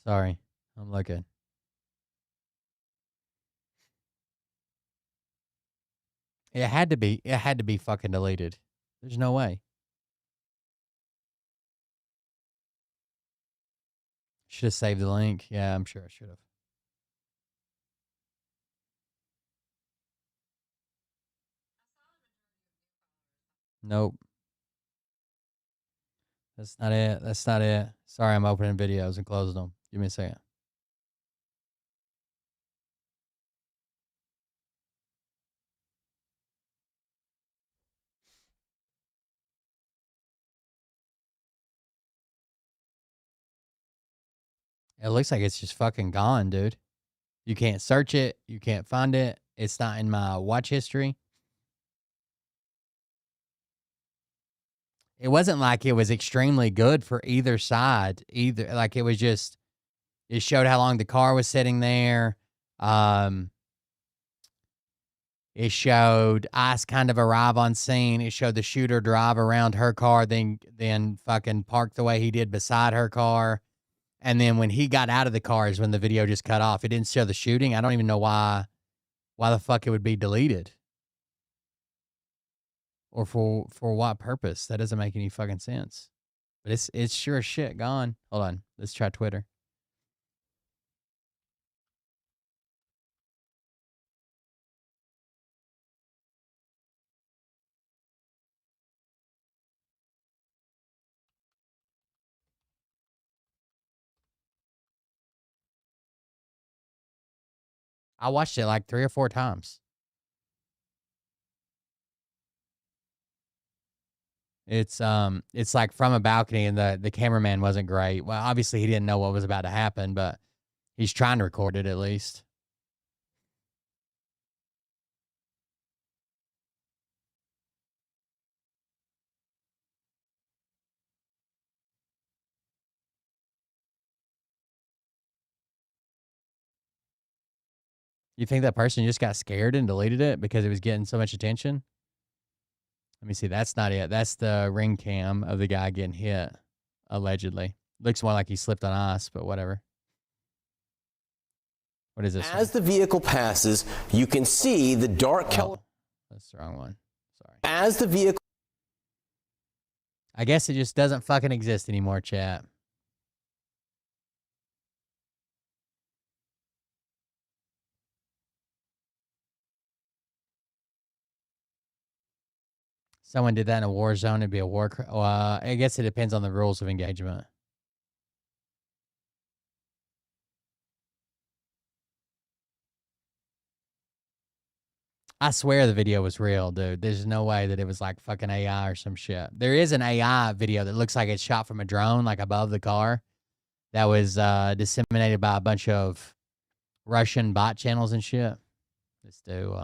Sorry. I'm looking. It had to be. It had to be fucking deleted. There's no way. Should have saved the link. Yeah, I'm sure I should have. Nope. That's not it. That's not it. Sorry, I'm opening videos and closing them. Give me a second. It looks like it's just fucking gone, dude. You can't search it. You can't find it. It's not in my watch history. It wasn't like it was extremely good for either side either. Like, it was just, it showed how long the car was sitting there. It showed ICE kind of arrive on scene. It showed the shooter drive around her car, then fucking park the way he did beside her car. And then when he got out of the car is when the video just cut off. It didn't show the shooting. I don't even know why the fuck it would be deleted. Or for what purpose? That doesn't make any fucking sense. But it's sure as shit gone. Hold on. Let's try Twitter. I watched it like 3 or 4 times. It's like from a balcony, and the cameraman wasn't great. Well, obviously he didn't know what was about to happen, but he's trying to record it at least. You think that person just got scared and deleted it because it was getting so much attention? Let me see. That's not it. That's the ring cam of the guy getting hit, allegedly. Looks more like he slipped on ice, but whatever. What is this? As the vehicle passes, you can see the dark color. That's the wrong one. Sorry. As the vehicle. I guess it just doesn't fucking exist anymore, chat. Someone did that in a war zone, it'd be a war. I guess it depends on the rules of engagement. I swear the video was real, dude. There's no way that it was like fucking AI or some shit. There is an AI video that looks like it's shot from a drone, like above the car, that was disseminated by a bunch of Russian bot channels and shit. Let's do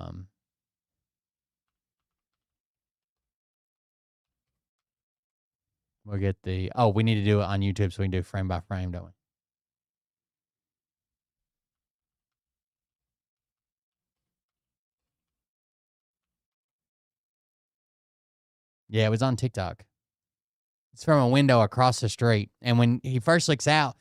we'll get the we need to do it on YouTube so we can do frame by frame, don't we? Yeah, it was on TikTok. It's from a window across the street. And when he first looks out,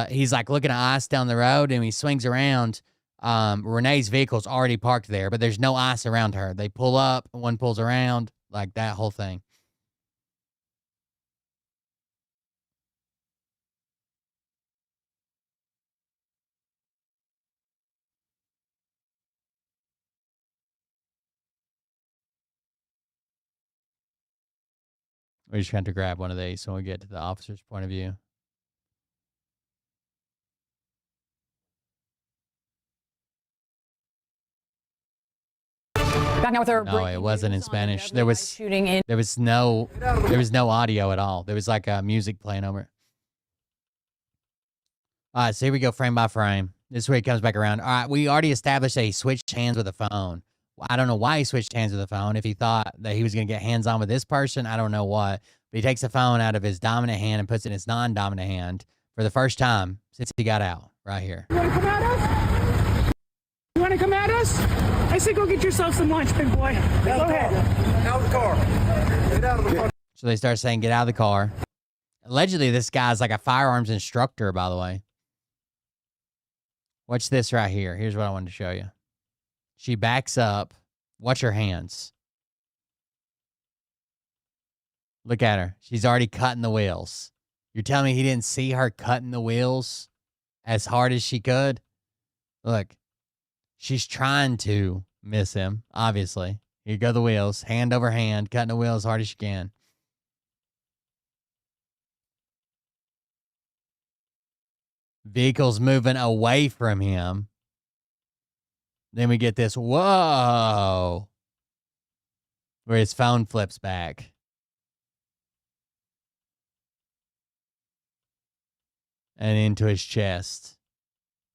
he's like looking at ice down the road, and he swings around. Renee's vehicle's already parked there, but there's no ice around her. They pull up, one pulls around, like that whole thing. We're just going to grab one of these when we get to the officer's point of view. Back now with our No, it wasn't in Spanish. There was no audio at all. There was like a music playing over it. All right, so here we go, frame by frame. This is where he comes back around. All right, we already established that he switched hands with the phone. I don't know why he switched hands with the phone. If he thought that he was going to get hands-on with this person, I don't know what. But he takes the phone out of his dominant hand and puts it in his non-dominant hand for the first time since he got out, right here. You want to come at us? You want to come at us? I say go get yourself some lunch, big boy. Go ahead. Out of the car. Get out of the car. So they start saying, get out of the car. Allegedly, this guy's like a firearms instructor, by the way. Watch this right here. Here's what I wanted to show you. She backs up. Watch her hands. Look at her. She's already cutting the wheels. You're telling me he didn't see her cutting the wheels as hard as she could? Look, she's trying to miss him, obviously. Here go the wheels, hand over hand, cutting the wheel as hard as she can. Vehicle's moving away from him. Then we get this, whoa, where his phone flips back. And into his chest.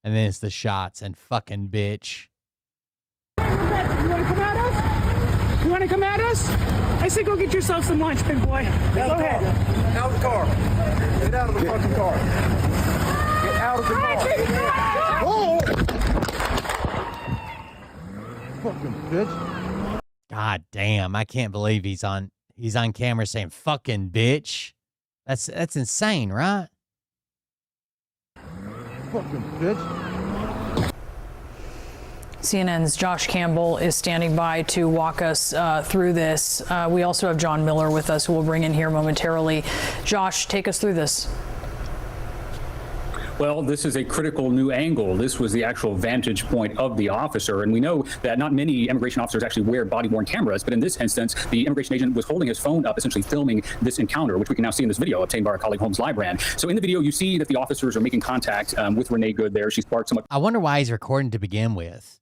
And then it's the shots and fucking bitch. You want to come at us? You want to come at us? I say go get yourself some lunch, big boy. Go ahead. Out of the car. Get out of the fucking car. Get out of the car. Whoa! Fucking bitch. God damn, I can't believe he's on camera saying fucking bitch. That's insane, right? Fucking bitch. CNN's Josh Campbell is standing by to walk us through this. We also have John Miller with us, who we'll bring in here momentarily. Josh, take us through this. Well, this is a critical new angle. This was the actual vantage point of the officer. And we know that not many immigration officers actually wear body-worn cameras, but in this instance, the immigration agent was holding his phone up, essentially filming this encounter, which we can now see in this video obtained by our colleague Holmes Librand. So in the video, you see that the officers are making contact with Renee Good there. She sparked somewhat. I wonder why he's recording to begin with.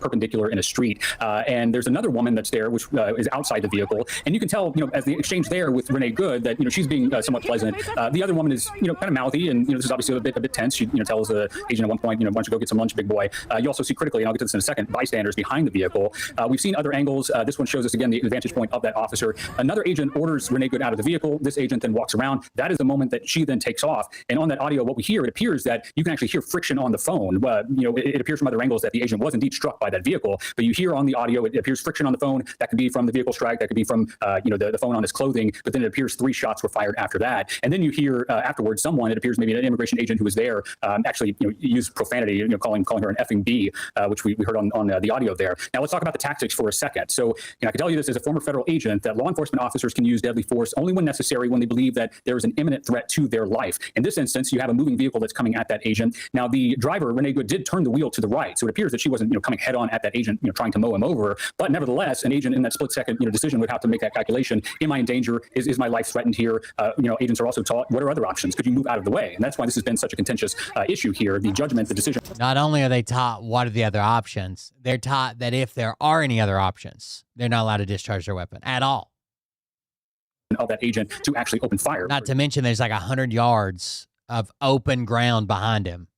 Perpendicular in a street, and there's another woman that's there, which is outside the vehicle, and you can tell, as the exchange there with Renee Good, that she's being somewhat pleasant. The other woman is, kind of mouthy, and this is obviously a bit tense. She, tells the agent at one point, why don't you go get some lunch, big boy. You also see critically, and I'll get to this in a second, bystanders behind the vehicle. We've seen other angles. This one shows us again the vantage point of that officer. Another agent orders Renee Good out of the vehicle. This agent then walks around. That is the moment that she then takes off. And on that audio, what we hear, it appears that you can actually hear friction on the phone. It appears from other angles that the agent was indeed struck by that vehicle, but you hear on the audio, it appears friction on the phone. That could be from the vehicle strike, that could be from the phone on his clothing, but then it appears 3 shots were fired after that. And then you hear afterwards someone, it appears maybe an immigration agent who was there, actually used profanity, calling her an effing B, which we heard on the audio there. Now let's talk about the tactics for a second. So I can tell you this as a former federal agent, that law enforcement officers can use deadly force only when necessary, when they believe that there is an imminent threat to their life. In this instance, you have a moving vehicle that's coming at that agent. Now the driver, Renee Good, did turn the wheel to the right, so it appears that she wasn't coming head on gun at that agent, trying to mow him over. But nevertheless, an agent in that split-second, decision would have to make that calculation. Am I in danger? Is my life threatened here? Agents are also taught, what are other options? Could you move out of the way? And that's why this has been such a contentious issue here. The judgment, the decision. Not only are they taught what are the other options, they're taught that if there are any other options, they're not allowed to discharge their weapon at all. Of that agent to actually open fire. Not to mention there's like 100 yards of open ground behind him.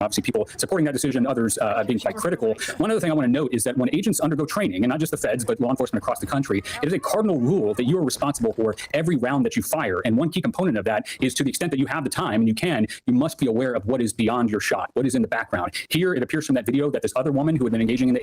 Obviously, people supporting that decision, others being quite critical. One other thing I want to note is that when agents undergo training, and not just the feds, but law enforcement across the country, it is a cardinal rule that you are responsible for every round that you fire. And one key component of that is, to the extent that you have the time and you must be aware of what is beyond your shot, what is in the background. Here, it appears from that video that this other woman who had been engaging in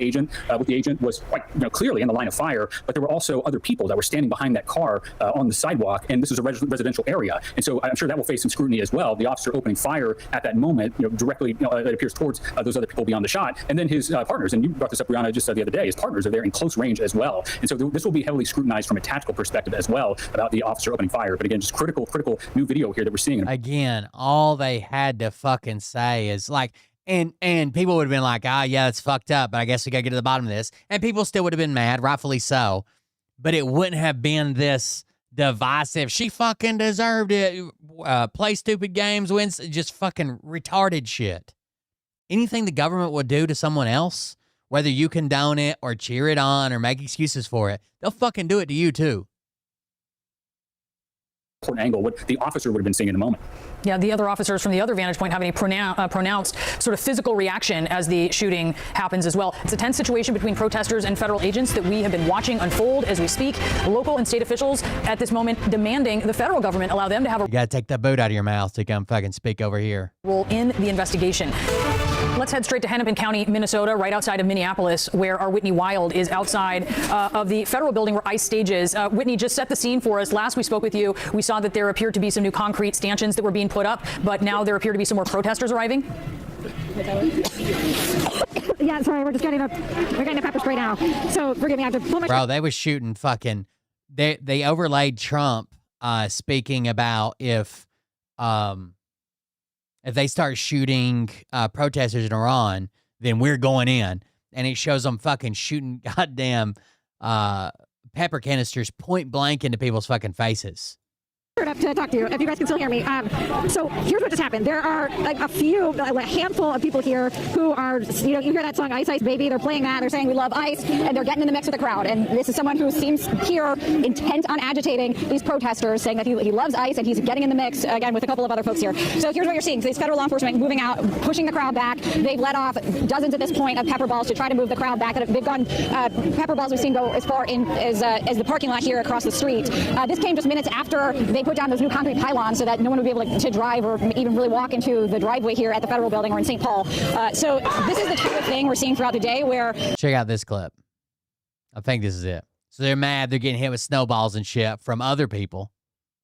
with the agent was quite clearly in the line of fire, but there were also other people that were standing behind that car on the sidewalk, and this is a residential area. And so I'm sure that will face some scrutiny as well. The officer opening fire at that moment, directly it appears towards those other people beyond the shot, and then his partners, and you brought this up, Brianna, just the other day, his partners are there in close range as well. And so this will be heavily scrutinized from a tactical perspective as well about the officer opening fire. But again, just critical new video here that we're seeing. Again, all they had to fucking say is like, and people would have been like, yeah, that's fucked up, but I guess we gotta get to the bottom of this. And people still would have been mad, rightfully so, but it wouldn't have been this divisive. She fucking deserved it. Play stupid games, wins, just fucking retarded shit. Anything the government would do to someone else, whether you condone it or cheer it on or make excuses for it, they'll fucking do it to you too. Important angle, what the officer would have been seeing in the moment. Yeah, the other officers from the other vantage point having a pronounced sort of physical reaction as the shooting happens as well. It's a tense situation between protesters and federal agents that we have been watching unfold as we speak. Local and state officials at this moment demanding the federal government allow them to have a... You gotta take that boot out of your mouth to come fucking speak over here. ...role in the investigation. Let's head straight to Hennepin County, Minnesota, right outside of Minneapolis, where our Whitney Wild is outside of the federal building where ICE stages. Whitney, just set the scene for us. Last we spoke with you, we saw that there appeared to be some new concrete stanchions that were being put up, but now there appear to be some more protesters arriving. Yeah, sorry, we're getting the pepper spray now. So forgive me, I have to pull my... Bro, they was shooting fucking... They overlaid Trump speaking about if they start shooting protesters in Iran, then we're going in. And it shows them fucking shooting goddamn pepper canisters point blank into people's fucking faces. Up to talk to you, if you guys can still hear me. So here's what just happened. There are like a handful of people here who are, you hear that song Ice Ice Baby, they're playing that, they're saying we love ICE, and they're getting in the mix with the crowd. And this is someone who seems here intent on agitating these protesters, saying that he loves ICE and he's getting in the mix, again, with a couple of other folks here. So here's what you're seeing. These federal law enforcement moving out, pushing the crowd back. They've let off dozens at this point of pepper balls to try to move the crowd back. They've gone, pepper balls we've seen go as far in as the parking lot here across the street. This came just minutes after they put down those new concrete pylons so that no one would be able to drive or even really walk into the driveway here at the federal building or in St. Paul. So this is the type of thing we're seeing throughout the day where... Check out this clip. I think this is it. So they're mad. They're getting hit with snowballs and shit from other people.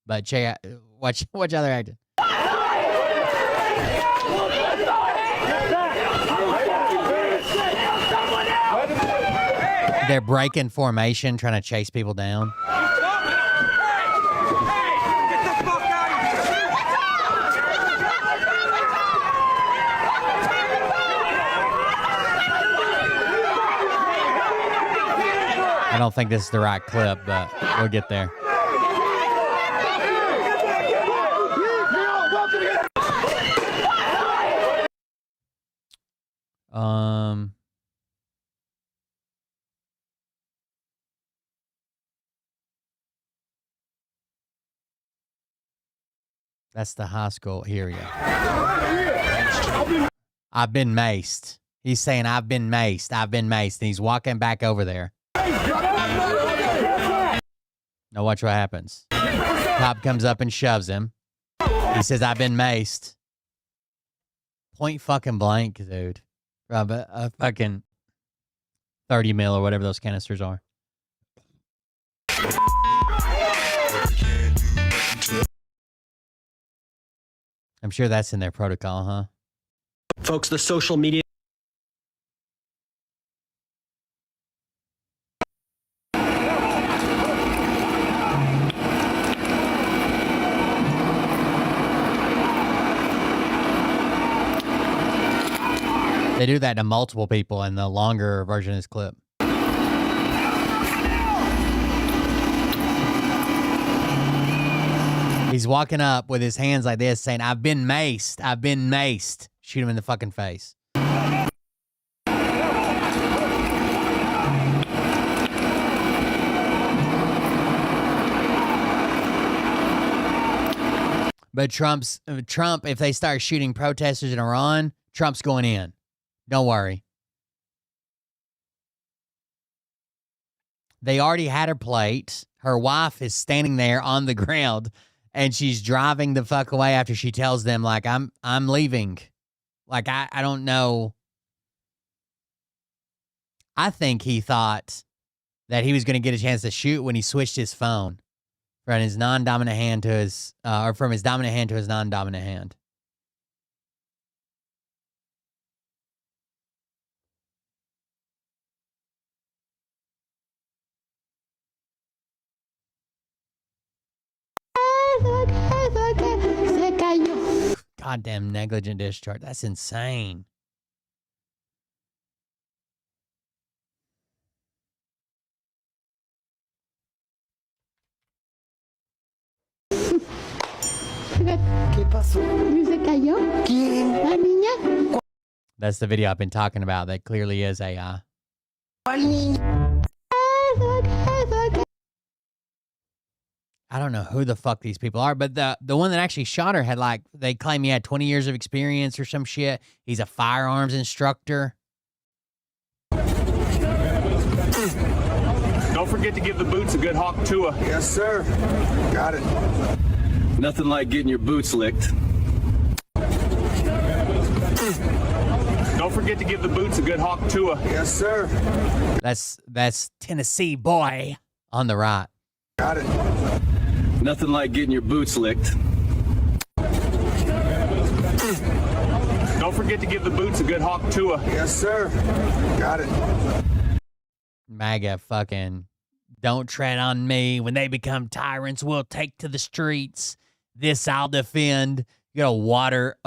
But check out, watch how they're acting. They're breaking formation, trying to chase people down. I don't think this is the right clip, but we'll get there. That's the high school. Here we go. I've been maced. He's saying, I've been maced. I've been maced. And he's walking back over there. Now watch what happens. Cop comes up and shoves him. He says, I've been maced. Point fucking blank, dude. From a fucking 30 mil or whatever those canisters are. I'm sure that's in their protocol, huh? Folks, the social media. They do that to multiple people in the longer version of this clip. He's walking up with his hands like this saying, I've been maced. I've been maced. Shoot him in the fucking face. But Trump, if they start shooting protesters in Iran, Trump's going in. Don't worry. They already had her plate. Her wife is standing there on the ground, and she's driving the fuck away after she tells them, like, I'm leaving. Like, I don't know. I think he thought that he was going to get a chance to shoot when he switched his phone from his non-dominant hand to his, or from his dominant hand to his non-dominant hand. Goddamn negligent discharge. That's insane. ¿Qué pasó? ¿Se cayó? ¿Quién? La niña. That's the video I've been talking about. That clearly is AI. I don't know who the fuck these people are, but the one that actually shot her had, like, they claim he had 20 years of experience or some shit. He's a firearms instructor. Don't forget to give the boots a good hawk to her. Yes, sir. Got it. Nothing like getting your boots licked. Don't forget to give the boots a good hawk to her. Yes, sir. That's Tennessee boy on the right. Got it. Nothing like getting your boots licked. Don't forget to give the boots a good hawk to her. Yes, sir. Got it. MAGA fucking don't tread on me. When they become tyrants, we'll take to the streets. This I'll defend. You gotta water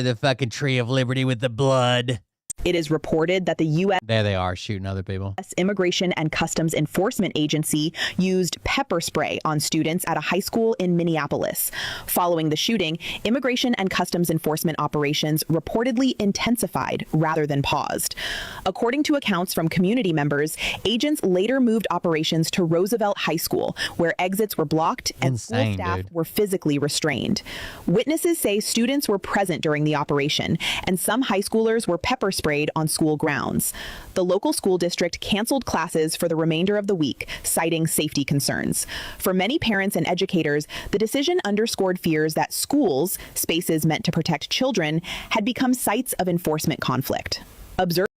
the fucking tree of liberty with the blood. It is reported that the U.S. There they are, shooting other people. Immigration and Customs Enforcement Agency used pepper spray on students at a high school in Minneapolis. Following the shooting, Immigration and Customs Enforcement operations reportedly intensified rather than paused. According to accounts from community members, agents later moved operations to Roosevelt High School, where exits were blocked and school staff were physically restrained. Witnesses say students were present during the operation, and some high schoolers were pepper sprayed on school grounds. The local school district canceled classes for the remainder of the week, citing safety concerns. For many parents and educators, the decision underscored fears that schools, spaces meant to protect children, had become sites of enforcement conflict. Observers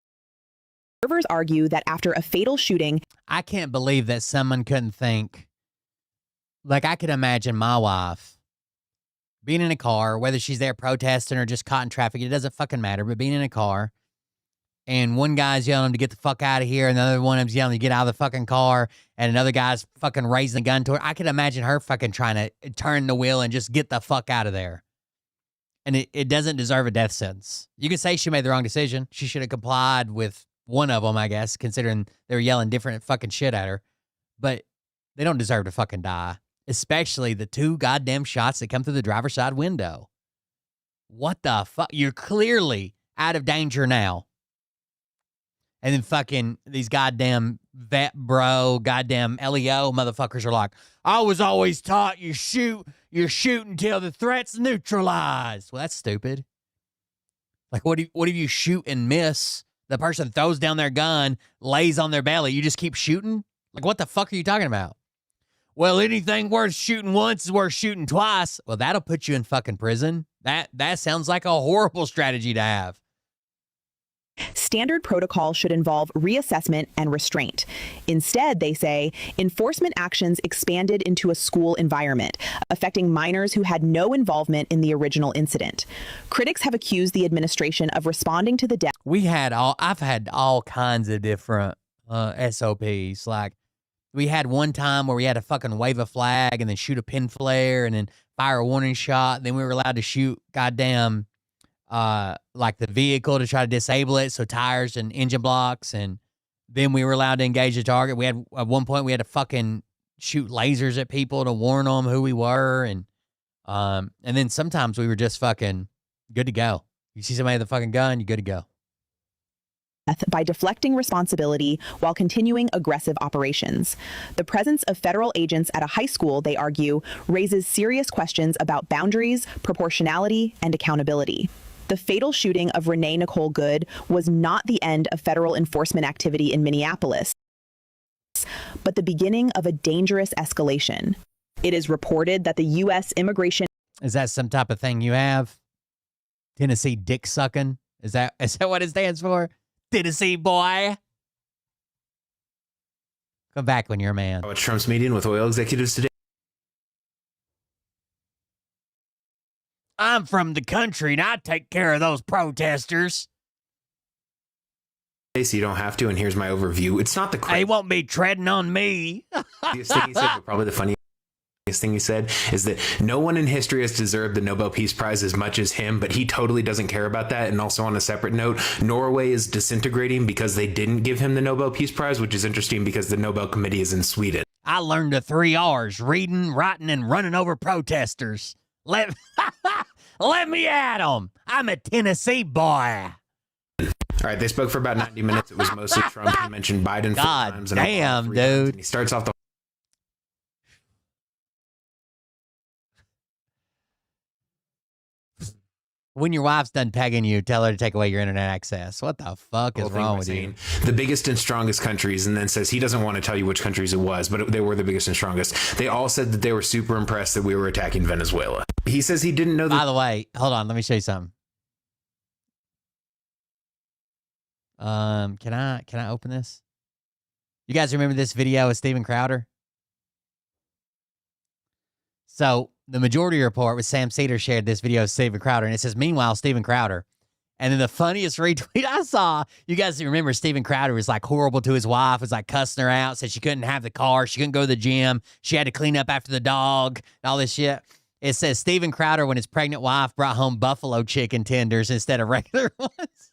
argue that after a fatal shooting, I can't believe that someone couldn't think. Like, I could imagine my wife being in a car, whether she's there protesting or just caught in traffic, it doesn't fucking matter, but being in a car, and one guy's yelling to get the fuck out of here, and the other one is yelling to get out of the fucking car, and another guy's fucking raising the gun to her. I could imagine her fucking trying to turn the wheel and just get the fuck out of there. And it doesn't deserve a death sentence. You could say she made the wrong decision. She should have complied with one of them, I guess, considering they were yelling different fucking shit at her. But they don't deserve to fucking die, especially the 2 goddamn shots that come through the driver's side window. What the fuck? You're clearly out of danger now. And then fucking these goddamn vet bro, goddamn LEO motherfuckers are like, I was always taught you shoot until the threat's neutralized. Well, that's stupid. Like, what if you shoot and miss? The person throws down their gun, lays on their belly. You just keep shooting? Like, what the fuck are you talking about? Well, anything worth shooting once is worth shooting twice. Well, that'll put you in fucking prison. That sounds like a horrible strategy to have. Standard protocol should involve reassessment and restraint. Instead, they say, enforcement actions expanded into a school environment, affecting minors who had no involvement in the original incident. Critics have accused the administration of responding to the death. I've had all kinds of different SOPs. Like, we had one time where we had to fucking wave a flag and then shoot a pin flare and then fire a warning shot. Then we were allowed to shoot goddamn like the vehicle to try to disable it, so tires and engine blocks, and then we were allowed to engage the target. We had at one point we had to fucking shoot lasers at people to warn them who we were, and then sometimes we were just fucking good to go. You see somebody with a fucking gun, you're good to go. By deflecting responsibility while continuing aggressive operations. The presence of federal agents at a high school, they argue, raises serious questions about boundaries, proportionality, and accountability. The fatal shooting of Renee Nicole Good was not the end of federal enforcement activity in Minneapolis, but the beginning of a dangerous escalation. It is reported that the U.S. immigration... Is that some type of thing you have? Tennessee dick sucking? Is that what it stands for? Tennessee boy. Come back when you're a man. Trump's meeting with oil executives today. I'm from the country and I take care of those protesters. So you don't have to, and here's my overview. It's not the crazy. They won't be treading on me. Thing he said, but probably the funniest thing he said is that no one in history has deserved the Nobel Peace Prize as much as him, but he totally doesn't care about that. And also on a separate note, Norway is disintegrating because they didn't give him the Nobel Peace Prize, which is interesting because the Nobel Committee is in Sweden. I learned the 3 R's: reading, writing, and running over protesters. Let me at them. I'm a Tennessee boy. All right, they spoke for about 90 minutes. It was mostly Trump. He mentioned Biden 4 times. And damn, dude. Times, and he starts off the... When your wife's done pegging you, tell her to take away your internet access. What the fuck is wrong with you? The biggest and strongest countries, and then says he doesn't want to tell you which countries it was, but they were the biggest and strongest. They all said that they were super impressed that we were attacking Venezuela. He says he didn't know that. By the way, hold on, let me show you something. Can I open this? You guys remember this video of Steven Crowder? So the Majority Report with Sam Cedar shared this video of Steven Crowder, and it says, meanwhile, Steven Crowder. And then the funniest retweet I saw, you guys remember Steven Crowder was like horrible to his wife, was like cussing her out, said she couldn't have the car, she couldn't go to the gym, she had to clean up after the dog, and all this shit. It says Steven Crowder, when his pregnant wife brought home buffalo chicken tenders instead of regular ones.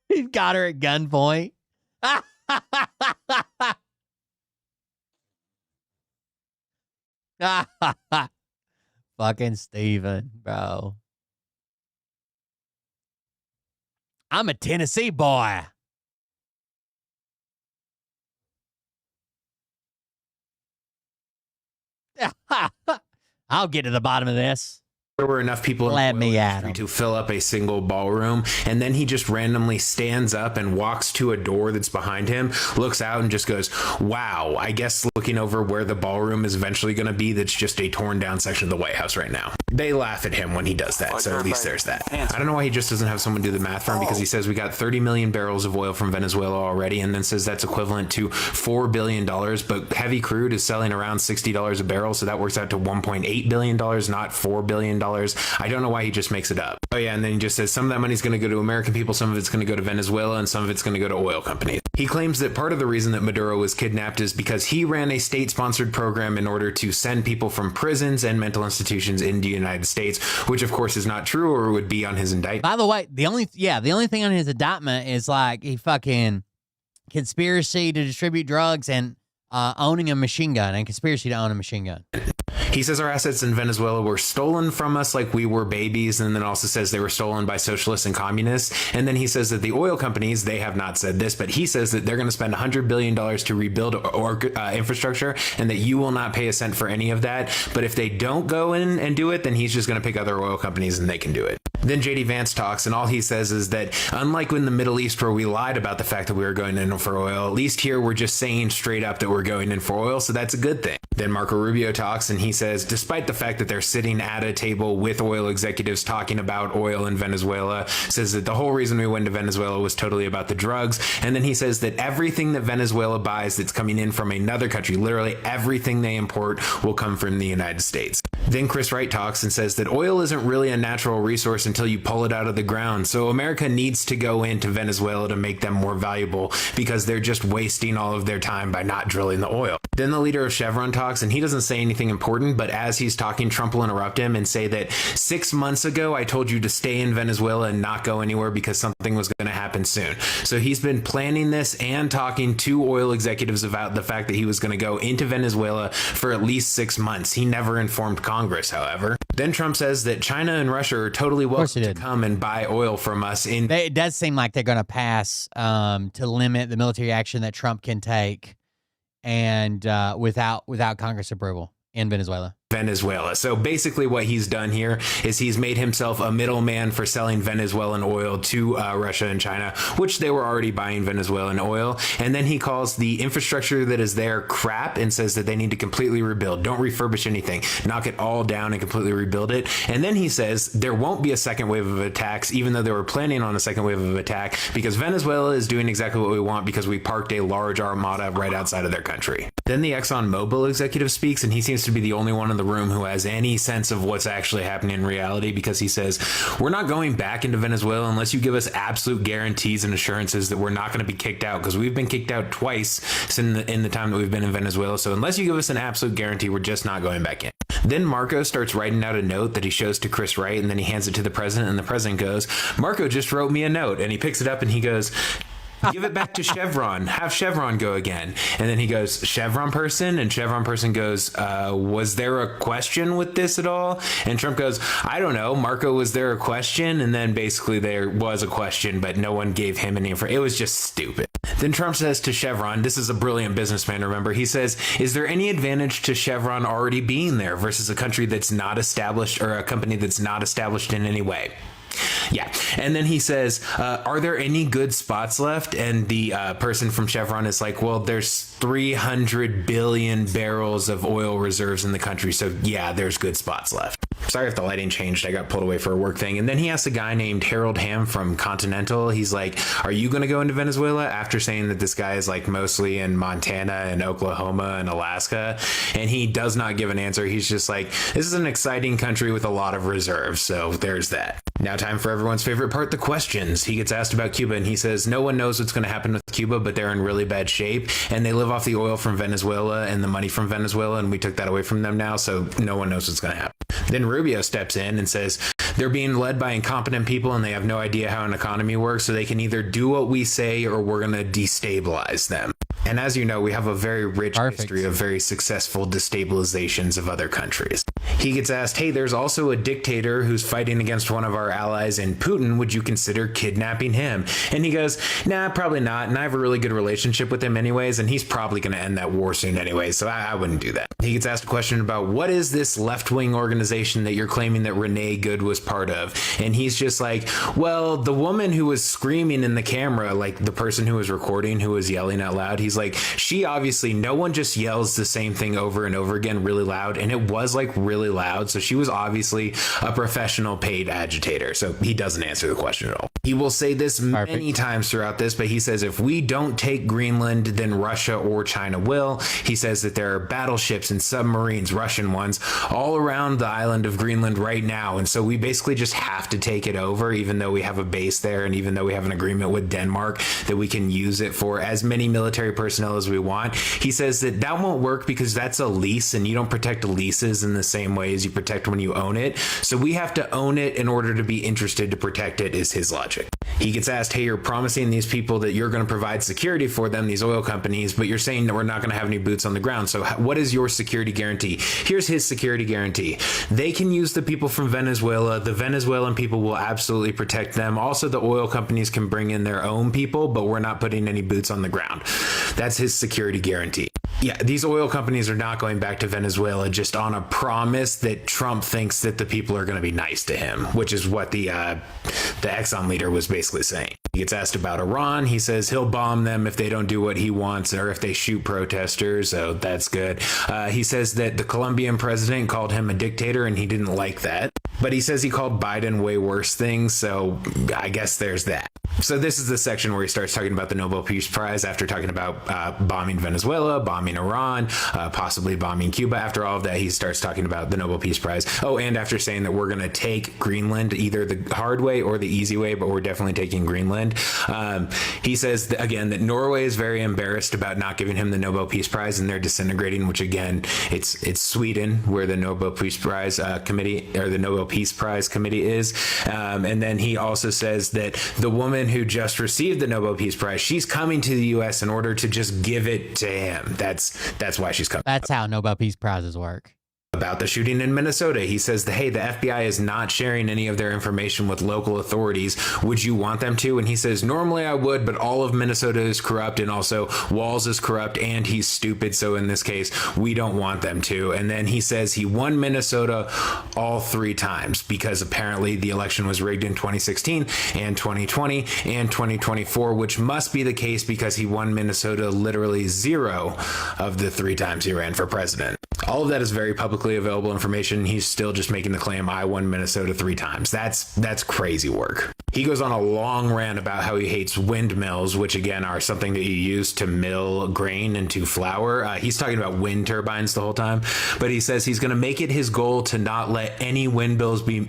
He got her at gunpoint. Fucking Steven, bro. I'm a Tennessee boy. I'll get to the bottom of this. There were enough people to fill up a single ballroom, and then he just randomly stands up and walks to a door that's behind him, looks out and just goes, wow, I guess looking over where the ballroom is eventually going to be, that's just a torn down section of the White House right now. They laugh at him when he does that, so at least there's that. I don't know why he just doesn't have someone do the math for him, because he says we got 30 million barrels of oil from Venezuela already, and then says that's equivalent to $4 billion, but heavy crude is selling around $60 a barrel, so that works out to $1.8 billion, not $4 billion. I don't know why he just makes it up. Oh yeah, and then he just says some of that money is going to go to American people, some of it's going to go to Venezuela, and some of it's going to go to oil companies. He claims that part of the reason that Maduro was kidnapped is because he ran a state-sponsored program in order to send people from prisons and mental institutions into the United States, which of course is not true or would be on his indictment. By the way, the only thing on his indictment is like he fucking conspiracy to distribute drugs and owning a machine gun and conspiracy to own a machine gun. He says our assets in Venezuela were stolen from us like we were babies, and then also says they were stolen by socialists and communists. And then he says that the oil companies, they have not said this, but he says that they're going to spend $100 billion to rebuild infrastructure, and that you will not pay a cent for any of that. But if they don't go in and do it, then he's just going to pick other oil companies and they can do it. Then JD Vance talks, and all he says is that unlike in the Middle East where we lied about the fact that we were going in for oil, at least here we're just saying straight up that we're going in for oil, so that's a good thing. Then Marco Rubio talks, and he says, despite the fact that they're sitting at a table with oil executives talking about oil in Venezuela, says that the whole reason we went to Venezuela was totally about the drugs. And then he says that everything that Venezuela buys that's coming in from another country, literally everything they import, will come from the United States. Then Chris Wright talks and says that oil isn't really a natural resource in until you pull it out of the ground. So America needs to go into Venezuela to make them more valuable because they're just wasting all of their time by not drilling the oil. Then the leader of Chevron talks, and he doesn't say anything important, but as he's talking, Trump will interrupt him and say that 6 months ago, I told you to stay in Venezuela and not go anywhere because something was going to happen soon. So he's been planning this and talking to oil executives about the fact that he was going to go into Venezuela for at least 6 months. He never informed Congress, however. Then Trump says that China and Russia are totally welcome to come and buy oil from us. It does seem like they're going to pass to limit the military action that Trump can take, and without Congress approval in Venezuela. So basically what he's done here is he's made himself a middleman for selling Venezuelan oil to Russia and China, which they were already buying Venezuelan oil. And then he calls the infrastructure that is there crap and says that they need to completely rebuild. Don't refurbish anything. Knock it all down and completely rebuild it. And then he says there won't be a second wave of attacks, even though they were planning on a second wave of attack, because Venezuela is doing exactly what we want because we parked a large armada right outside of their country. Then the ExxonMobil executive speaks, and he seems to be the only one in the room who has any sense of what's actually happening in reality, because he says, we're not going back into Venezuela unless you give us absolute guarantees and assurances that we're not going to be kicked out, because we've been kicked out twice in the time that we've been in Venezuela. So unless you give us an absolute guarantee, we're just not going back in. Then Marco starts writing out a note that he shows to Chris Wright, and then he hands it to the president, and the president goes, Marco just wrote me a note. And he picks it up and he goes, give it back to Chevron. Have Chevron go again. And then he goes, Chevron person? And Chevron person goes, was there a question with this at all? And Trump goes, I don't know. Marco, was there a question? And then basically there was a question, but no one gave him any information. It was just stupid. Then Trump says to Chevron, this is a brilliant businessman, remember, he says, is there any advantage to Chevron already being there versus a country that's not established, or a company that's not established in any way? Yeah. And then he says, are there any good spots left? And the person from Chevron is like, well, there's 300 billion barrels of oil reserves in the country. So yeah, there's good spots left. Sorry if the lighting changed. I got pulled away for a work thing. And then he asks a guy named Harold Hamm from Continental. He's like, are you going to go into Venezuela? After saying that this guy is like mostly in Montana and Oklahoma and Alaska. And he does not give an answer. He's just like, this is an exciting country with a lot of reserves. So there's that. Now time for everyone's favorite part, the questions. He gets asked about Cuba and he says, no one knows what's going to happen with Cuba, but they're in really bad shape. And they live off the oil from Venezuela and the money from Venezuela. And we took that away from them now. So no one knows what's going to happen. Then Rubio steps in and says, they're being led by incompetent people and they have no idea how an economy works. So they can either do what we say or we're going to destabilize them. And as you know, we have a very rich history of very successful destabilizations of other countries. He gets asked, hey, there's also a dictator who's fighting against one of our allies in Putin. Would you consider kidnapping him? And he goes, nah, probably not. And I have a really good relationship with him anyways. And he's probably going to end that war soon anyway. So I wouldn't do that. He gets asked a question about what is this left-wing organization that you're claiming that Renee Good was part of? And he's just like, well, the woman who was screaming in the camera, like the person who was recording, who was yelling out loud, he's like, she obviously, no one just yells the same thing over and over again really loud. And it was like really loud. So she was obviously a professional paid agitator. So he doesn't answer the question at all. He will say this many times throughout this, but he says, if we don't take Greenland, then Russia or China will. He says that there are battleships and submarines, Russian ones, all around the island of Greenland right now. And so we basically just have to take it over, even though we have a base there. And even though we have an agreement with Denmark that we can use it for as many military personnel as we want. He says that that won't work because that's a lease and you don't protect leases in the same way as you protect when you own it. So we have to own it in order to be interested to protect it, is his logic. He gets asked, hey, you're promising these people that you're going to provide security for them, these oil companies, but you're saying that we're not going to have any boots on the ground. So what is your security guarantee? Here's his security guarantee. They can use the people from Venezuela. The Venezuelan people will absolutely protect them. Also, the oil companies can bring in their own people, but we're not putting any boots on the ground. That's his security guarantee. Yeah, these oil companies are not going back to Venezuela just on a promise that Trump thinks that the people are going to be nice to him, which is what the Exxon leader was basically saying. He gets asked about Iran. He says he'll bomb them if they don't do what he wants or if they shoot protesters. So that's good. He says that the Colombian president called him a dictator and he didn't like that. But he says he called Biden way worse things. So I guess there's that. So this is the section where he starts talking about the Nobel Peace Prize after talking about bombing Venezuela, bombing Iran, possibly bombing Cuba. After all of that, he starts talking about the Nobel Peace Prize. Oh, and after saying that we're going to take Greenland either the hard way or the easy way, but we're definitely taking Greenland. He says, again, that Norway is very embarrassed about not giving him the Nobel Peace Prize, and they're disintegrating, which again, it's Sweden where the Nobel Peace Prize committee, or the Nobel Peace Prize committee is. And then he also says that the woman who just received the Nobel Peace Prize, she's coming to the U.S. in order to just give it to him. That's why she's coming. That's how Nobel Peace Prizes work. About the shooting in Minnesota, he says, hey, the FBI is not sharing any of their information with local authorities. Would you want them to? And he says, normally I would, but all of Minnesota is corrupt, and also Walz is corrupt, and he's stupid. So in this case, we don't want them to. And then he says he won Minnesota all 3 times because apparently the election was rigged in 2016 and 2020 and 2024, which must be the case because he won Minnesota literally 0 of the 3 times he ran for president. All of that is very publicly available information. He's still just making the claim, I won Minnesota 3 times. That's crazy work. He goes on a long rant about how he hates windmills, which again are something that you use to mill grain into flour. He's talking about wind turbines the whole time, but he says he's going to make it his goal to not let any windmills be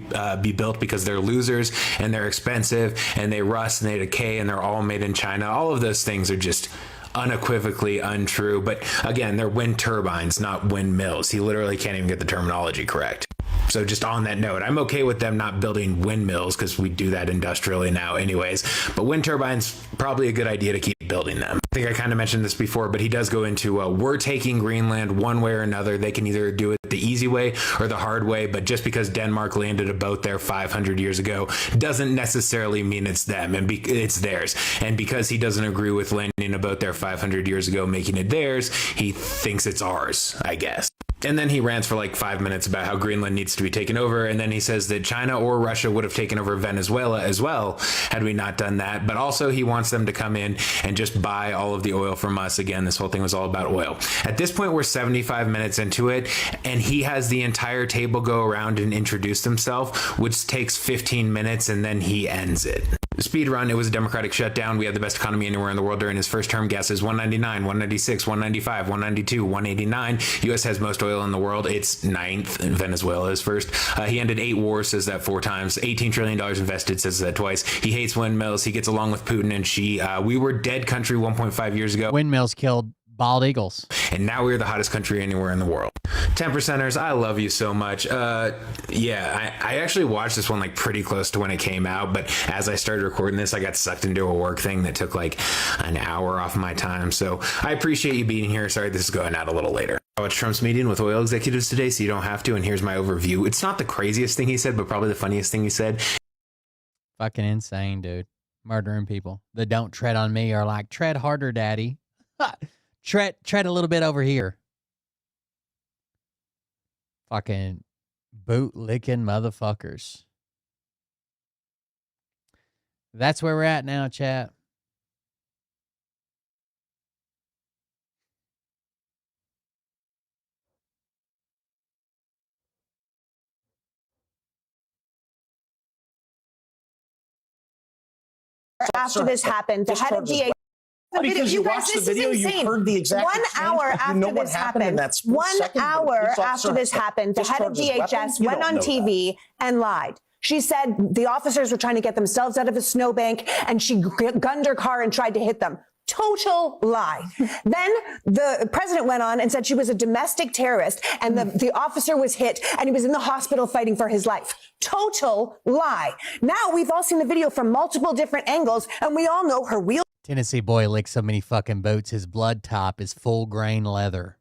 built because they're losers and they're expensive and they rust and they decay and they're all made in China. All of those things are just unequivocally untrue. But again, they're wind turbines, not windmills. He literally can't even get the terminology correct. So just on that note, I'm okay with them not building windmills because we do that industrially now anyways. But wind turbines, probably a good idea to keep building them. I think I kind of mentioned this before, but he does go into, we're taking Greenland one way or another. They can either do it the easy way or the hard way. But just because Denmark landed a boat there 500 years ago doesn't necessarily mean it's them and it's theirs. And because he doesn't agree with landing a boat there 500 years ago, making it theirs, he thinks it's ours, I guess. And then he rants for like 5 minutes about how Greenland needs to be taken over. And then he says that China or Russia would have taken over Venezuela as well had we not done that. But also he wants them to come in and just buy all of the oil from us. Again, this whole thing was all about oil. At this point, we're 75 minutes into it, and he has the entire table go around and introduce himself, which takes 15 minutes, and then he ends it. Speed run, it was a democratic shutdown. We had the best economy anywhere in the world during his first term. Guesses 199, 196, 195, 192, 189. U.S. has most oil in the world. It's 9th, and Venezuela is first. He ended 8 wars, says that 4 times. $18 trillion invested, says that twice. He hates windmills. He gets along with Putin and Xi. We were dead country 1.5 years ago. Windmills killed bald eagles. And now we're the hottest country anywhere in the world. 10%ers, I love you so much. Yeah, I actually watched this one like pretty close to when it came out, but as I started recording this, I got sucked into a work thing that took like an hour off my time. So I appreciate you being here. Sorry, this is going out a little later. I watched Trump's meeting with oil executives today, so you don't have to. And here's my overview. It's not the craziest thing he said, but probably the funniest thing he said. Fucking insane, dude. Murdering people. The don't tread on me are like, tread harder, daddy. Tread a little bit over here. Fucking boot-licking motherfuckers. That's where we're at now, chat. After this happened, the head of DA. Because you watched the video, you heard the exact 1 hour after this happened, 1 hour after this happened, the head of DHS went on TV and lied. She said the officers were trying to get themselves out of a snowbank, and she gunned her car and tried to hit them. Total lie. Then the president went on and said she was a domestic terrorist, and the officer was hit and he was in the hospital fighting for his life. Total lie. Now we've all seen the video from multiple different angles, and we all know her real. Tennessee boy licked so many fucking boots, his blood top is full grain leather.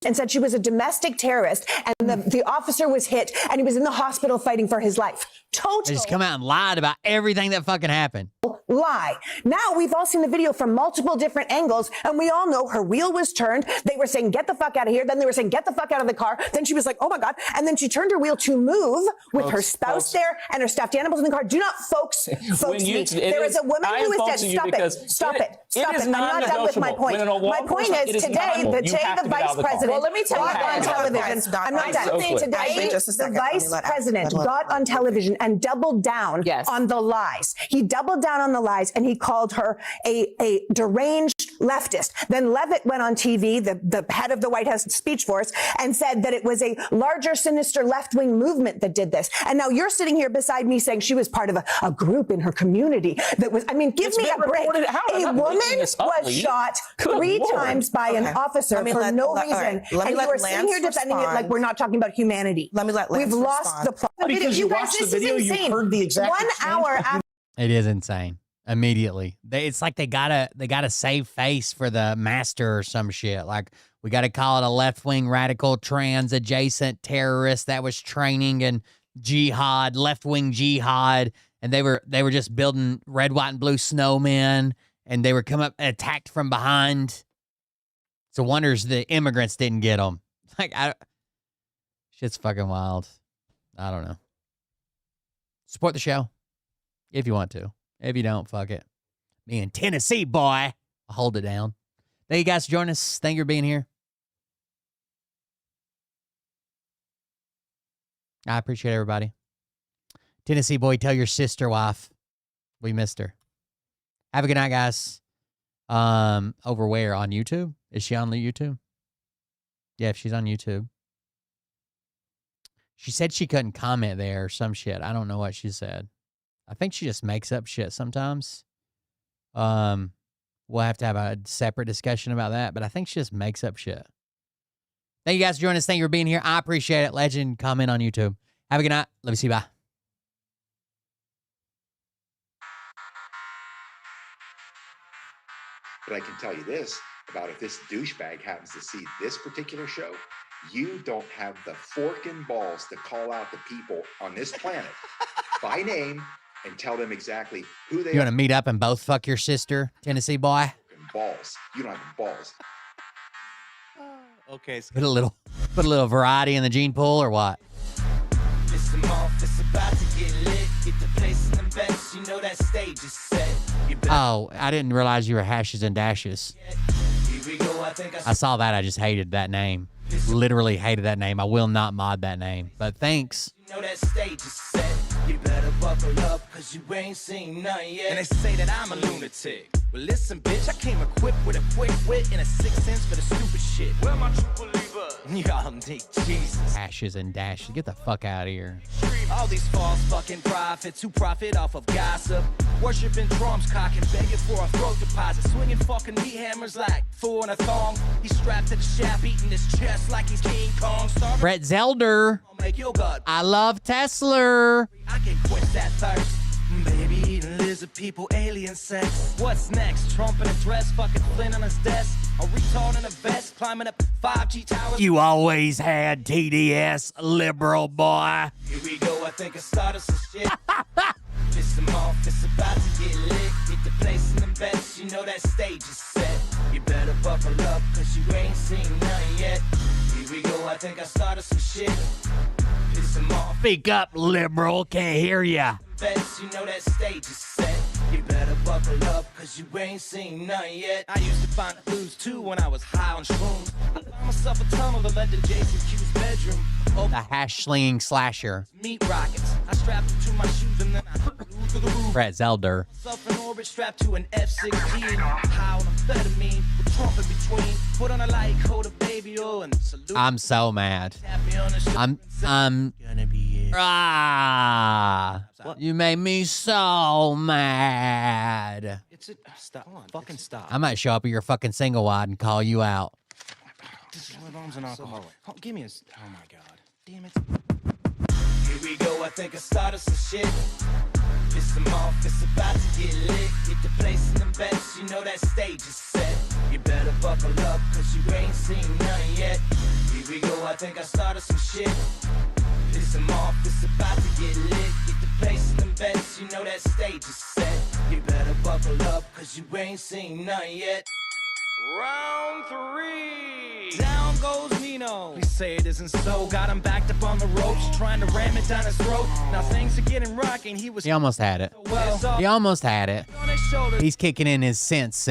And said she was a domestic terrorist, and the officer was hit and he was in the hospital fighting for his life. Total. They just come out and lied about everything that fucking happened. lie. Now we've all seen the video from multiple different angles, and we all know her wheel was turned. They were saying, get the fuck out of here. Then they were saying, get the fuck out of the car. Then she was like, oh my God. And then she turned her wheel to move with her spouse there and her stuffed animals in the car. Do not folks me. There is a woman who is dead. Stop it. I'm not done with my point. My point is today the vice president got on television. I'm not done. Today, the vice president got on television and doubled down on the lies. He doubled down on the lies and he called her a deranged leftist. Then Levitt went on TV, the head of the White House speech force, and said that it was a larger, sinister left-wing movement that did this. And now you're sitting here beside me saying she was part of a group in her community that was, I mean, give me a break. A woman was shot 3 times by an officer for no reason. And you are sitting here defending it like we're not talking about humanity. We've lost the plot. Because you watched the video, you heard the exact 1 hour after. It is insane. Immediately. It's like they gotta save face for the master or some shit. Like, we gotta call it a left-wing radical trans adjacent terrorist that was training in jihad, left-wing jihad, and they were just building red, white, and blue snowmen, and they were come up and attacked from behind. It's a wonder the immigrants didn't get them. Like, shit's fucking wild. I don't know. Support the show if you want to. If you don't, fuck it. Me in Tennessee, boy. I'll hold it down. Thank you guys for joining us. Thank you for being here. I appreciate everybody. Tennessee boy, tell your sister wife we missed her. Have a good night, guys. Over where? On YouTube? Is she on the YouTube? Yeah, if she's on YouTube. She said she couldn't comment there or some shit. I don't know what she said. I think she just makes up shit sometimes. We'll have to have a separate discussion about that, but I think she just makes up shit. Thank you guys for joining us. Thank you for being here. I appreciate it. Legend, comment on YouTube. Have a good night. Love you. See you. Bye. But I can tell you this about if this douchebag happens to see this particular show, you don't have the fork and balls to call out the people on this planet by name and tell them exactly who they are. You want to meet up and both fuck your sister, Tennessee boy? Balls. You don't have balls. Okay. So put a little variety in the gene pool or what? Listen off, it's about to get lit. Get the place in the best. You know that stage is set. Oh, I didn't realize you were Hashes and Dashes. Here we go. I saw that. I just hated that name. Literally hated that name. I will not mod that name. But thanks. You know that stage is set. You better buckle up, cause you ain't seen none yet. And they say that I'm a lunatic. Well, listen, bitch, I came equipped with a quick wit and a 6th sense for the stupid shit. Where my true believer? Y'all need Jesus. Hashes and Dashes. Get the fuck out of here. All these false fucking prophets who profit off of gossip. Worshipping drums, cocking, begging for a throat deposit. Swinging fucking meat hammers like four in a thong. He's strapped to the shaft, eating his chest like he's King Kong. Brett Zelder. I love Tesla. I can quench that thirst. Baby eating lizard people, alien sex. What's next? Trump in a dress, fucking Flynn on his desk. A retard in a vest, climbing up 5G towers. You always had TDS, liberal boy. Here we go, I think I started some shit. Piss them off, it's about to get lit. Get the place in the best, you know that stage is set. You better buckle up, cause you ain't seen none yet. Here we go, I think I started some shit. Piss them off. Speak up, liberal, can't hear ya. Best, you know that stage is set. You better buckle up, cause you ain't seen none yet. I used to find the blues too when I was high on shrooms. I found myself a tunnel that led to Jason Q's bedroom. The hash slinging slasher. Meat rockets. I strapped it to my shoes and then I flew to the roof. Brett Zelder. Myself in orbit strapped to an F-16. High on amphetamine with Trump in between. Put on a light coat of baby oil and salute. I'm so mad. I'm gonna be it. You made me so mad. Stop. Fucking stop. I might show up at your fucking single wide and call you out. Mom's an alcoholic. Oh, give me a. Oh my God. Damn it. Here we go. I think I started some shit. Piss them off. It's about to get lit. Get the place in the best. You know that stage is set. You better buckle up, cause you ain't seen none yet. Here we go. I think I started some shit. Piss them off. It's about to get lit. Get the place in the best. You know that stage is set. You You better buckle up, cause you ain't seen none yet. Round 3. Down goes Nino. Please say it isn't so. Got him backed up on the ropes, trying to ram it down his throat. Now things are getting rocking. He almost had it. He almost had it. He's kicking in his sense.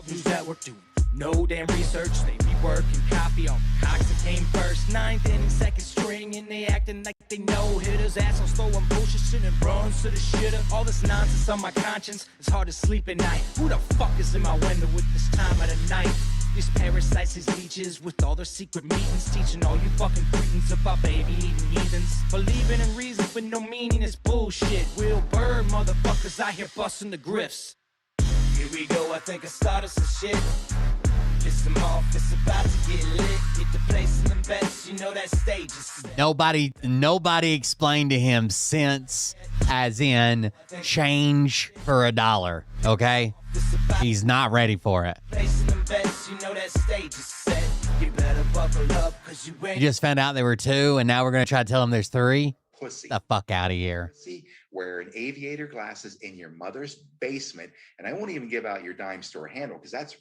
Dudes that work do no damn research. They be working copy on cocks that came first. 9th inning, 2nd string, and they acting like they know hitters. Assholes throwing bullshit, sending bronze to the shitter. All this nonsense on my conscience. It's hard to sleep at night. Who the fuck is in my window with this time of the night? These parasites, these leeches, with all their secret meetings, teaching all you fucking cretins about baby-eating heathens. Believing in reason with no meaning is bullshit. Will Bird motherfuckers out here busting the grifts. Here we go, I think I started some shit. Piss them off, it's about to get lit. Get the place in the bets, you know that stage is set. Nobody explained to him sense as in change for $1, okay? He's not ready for it. Place in the bets, you know that stage is set. You better buckle up, cause you ain't. You just found out there were 2, and now we're going to try to tell him there's 3? Pussy. The fuck out of here. Wearing aviator glasses in your mother's basement, and I won't even give out your dime store handle because that's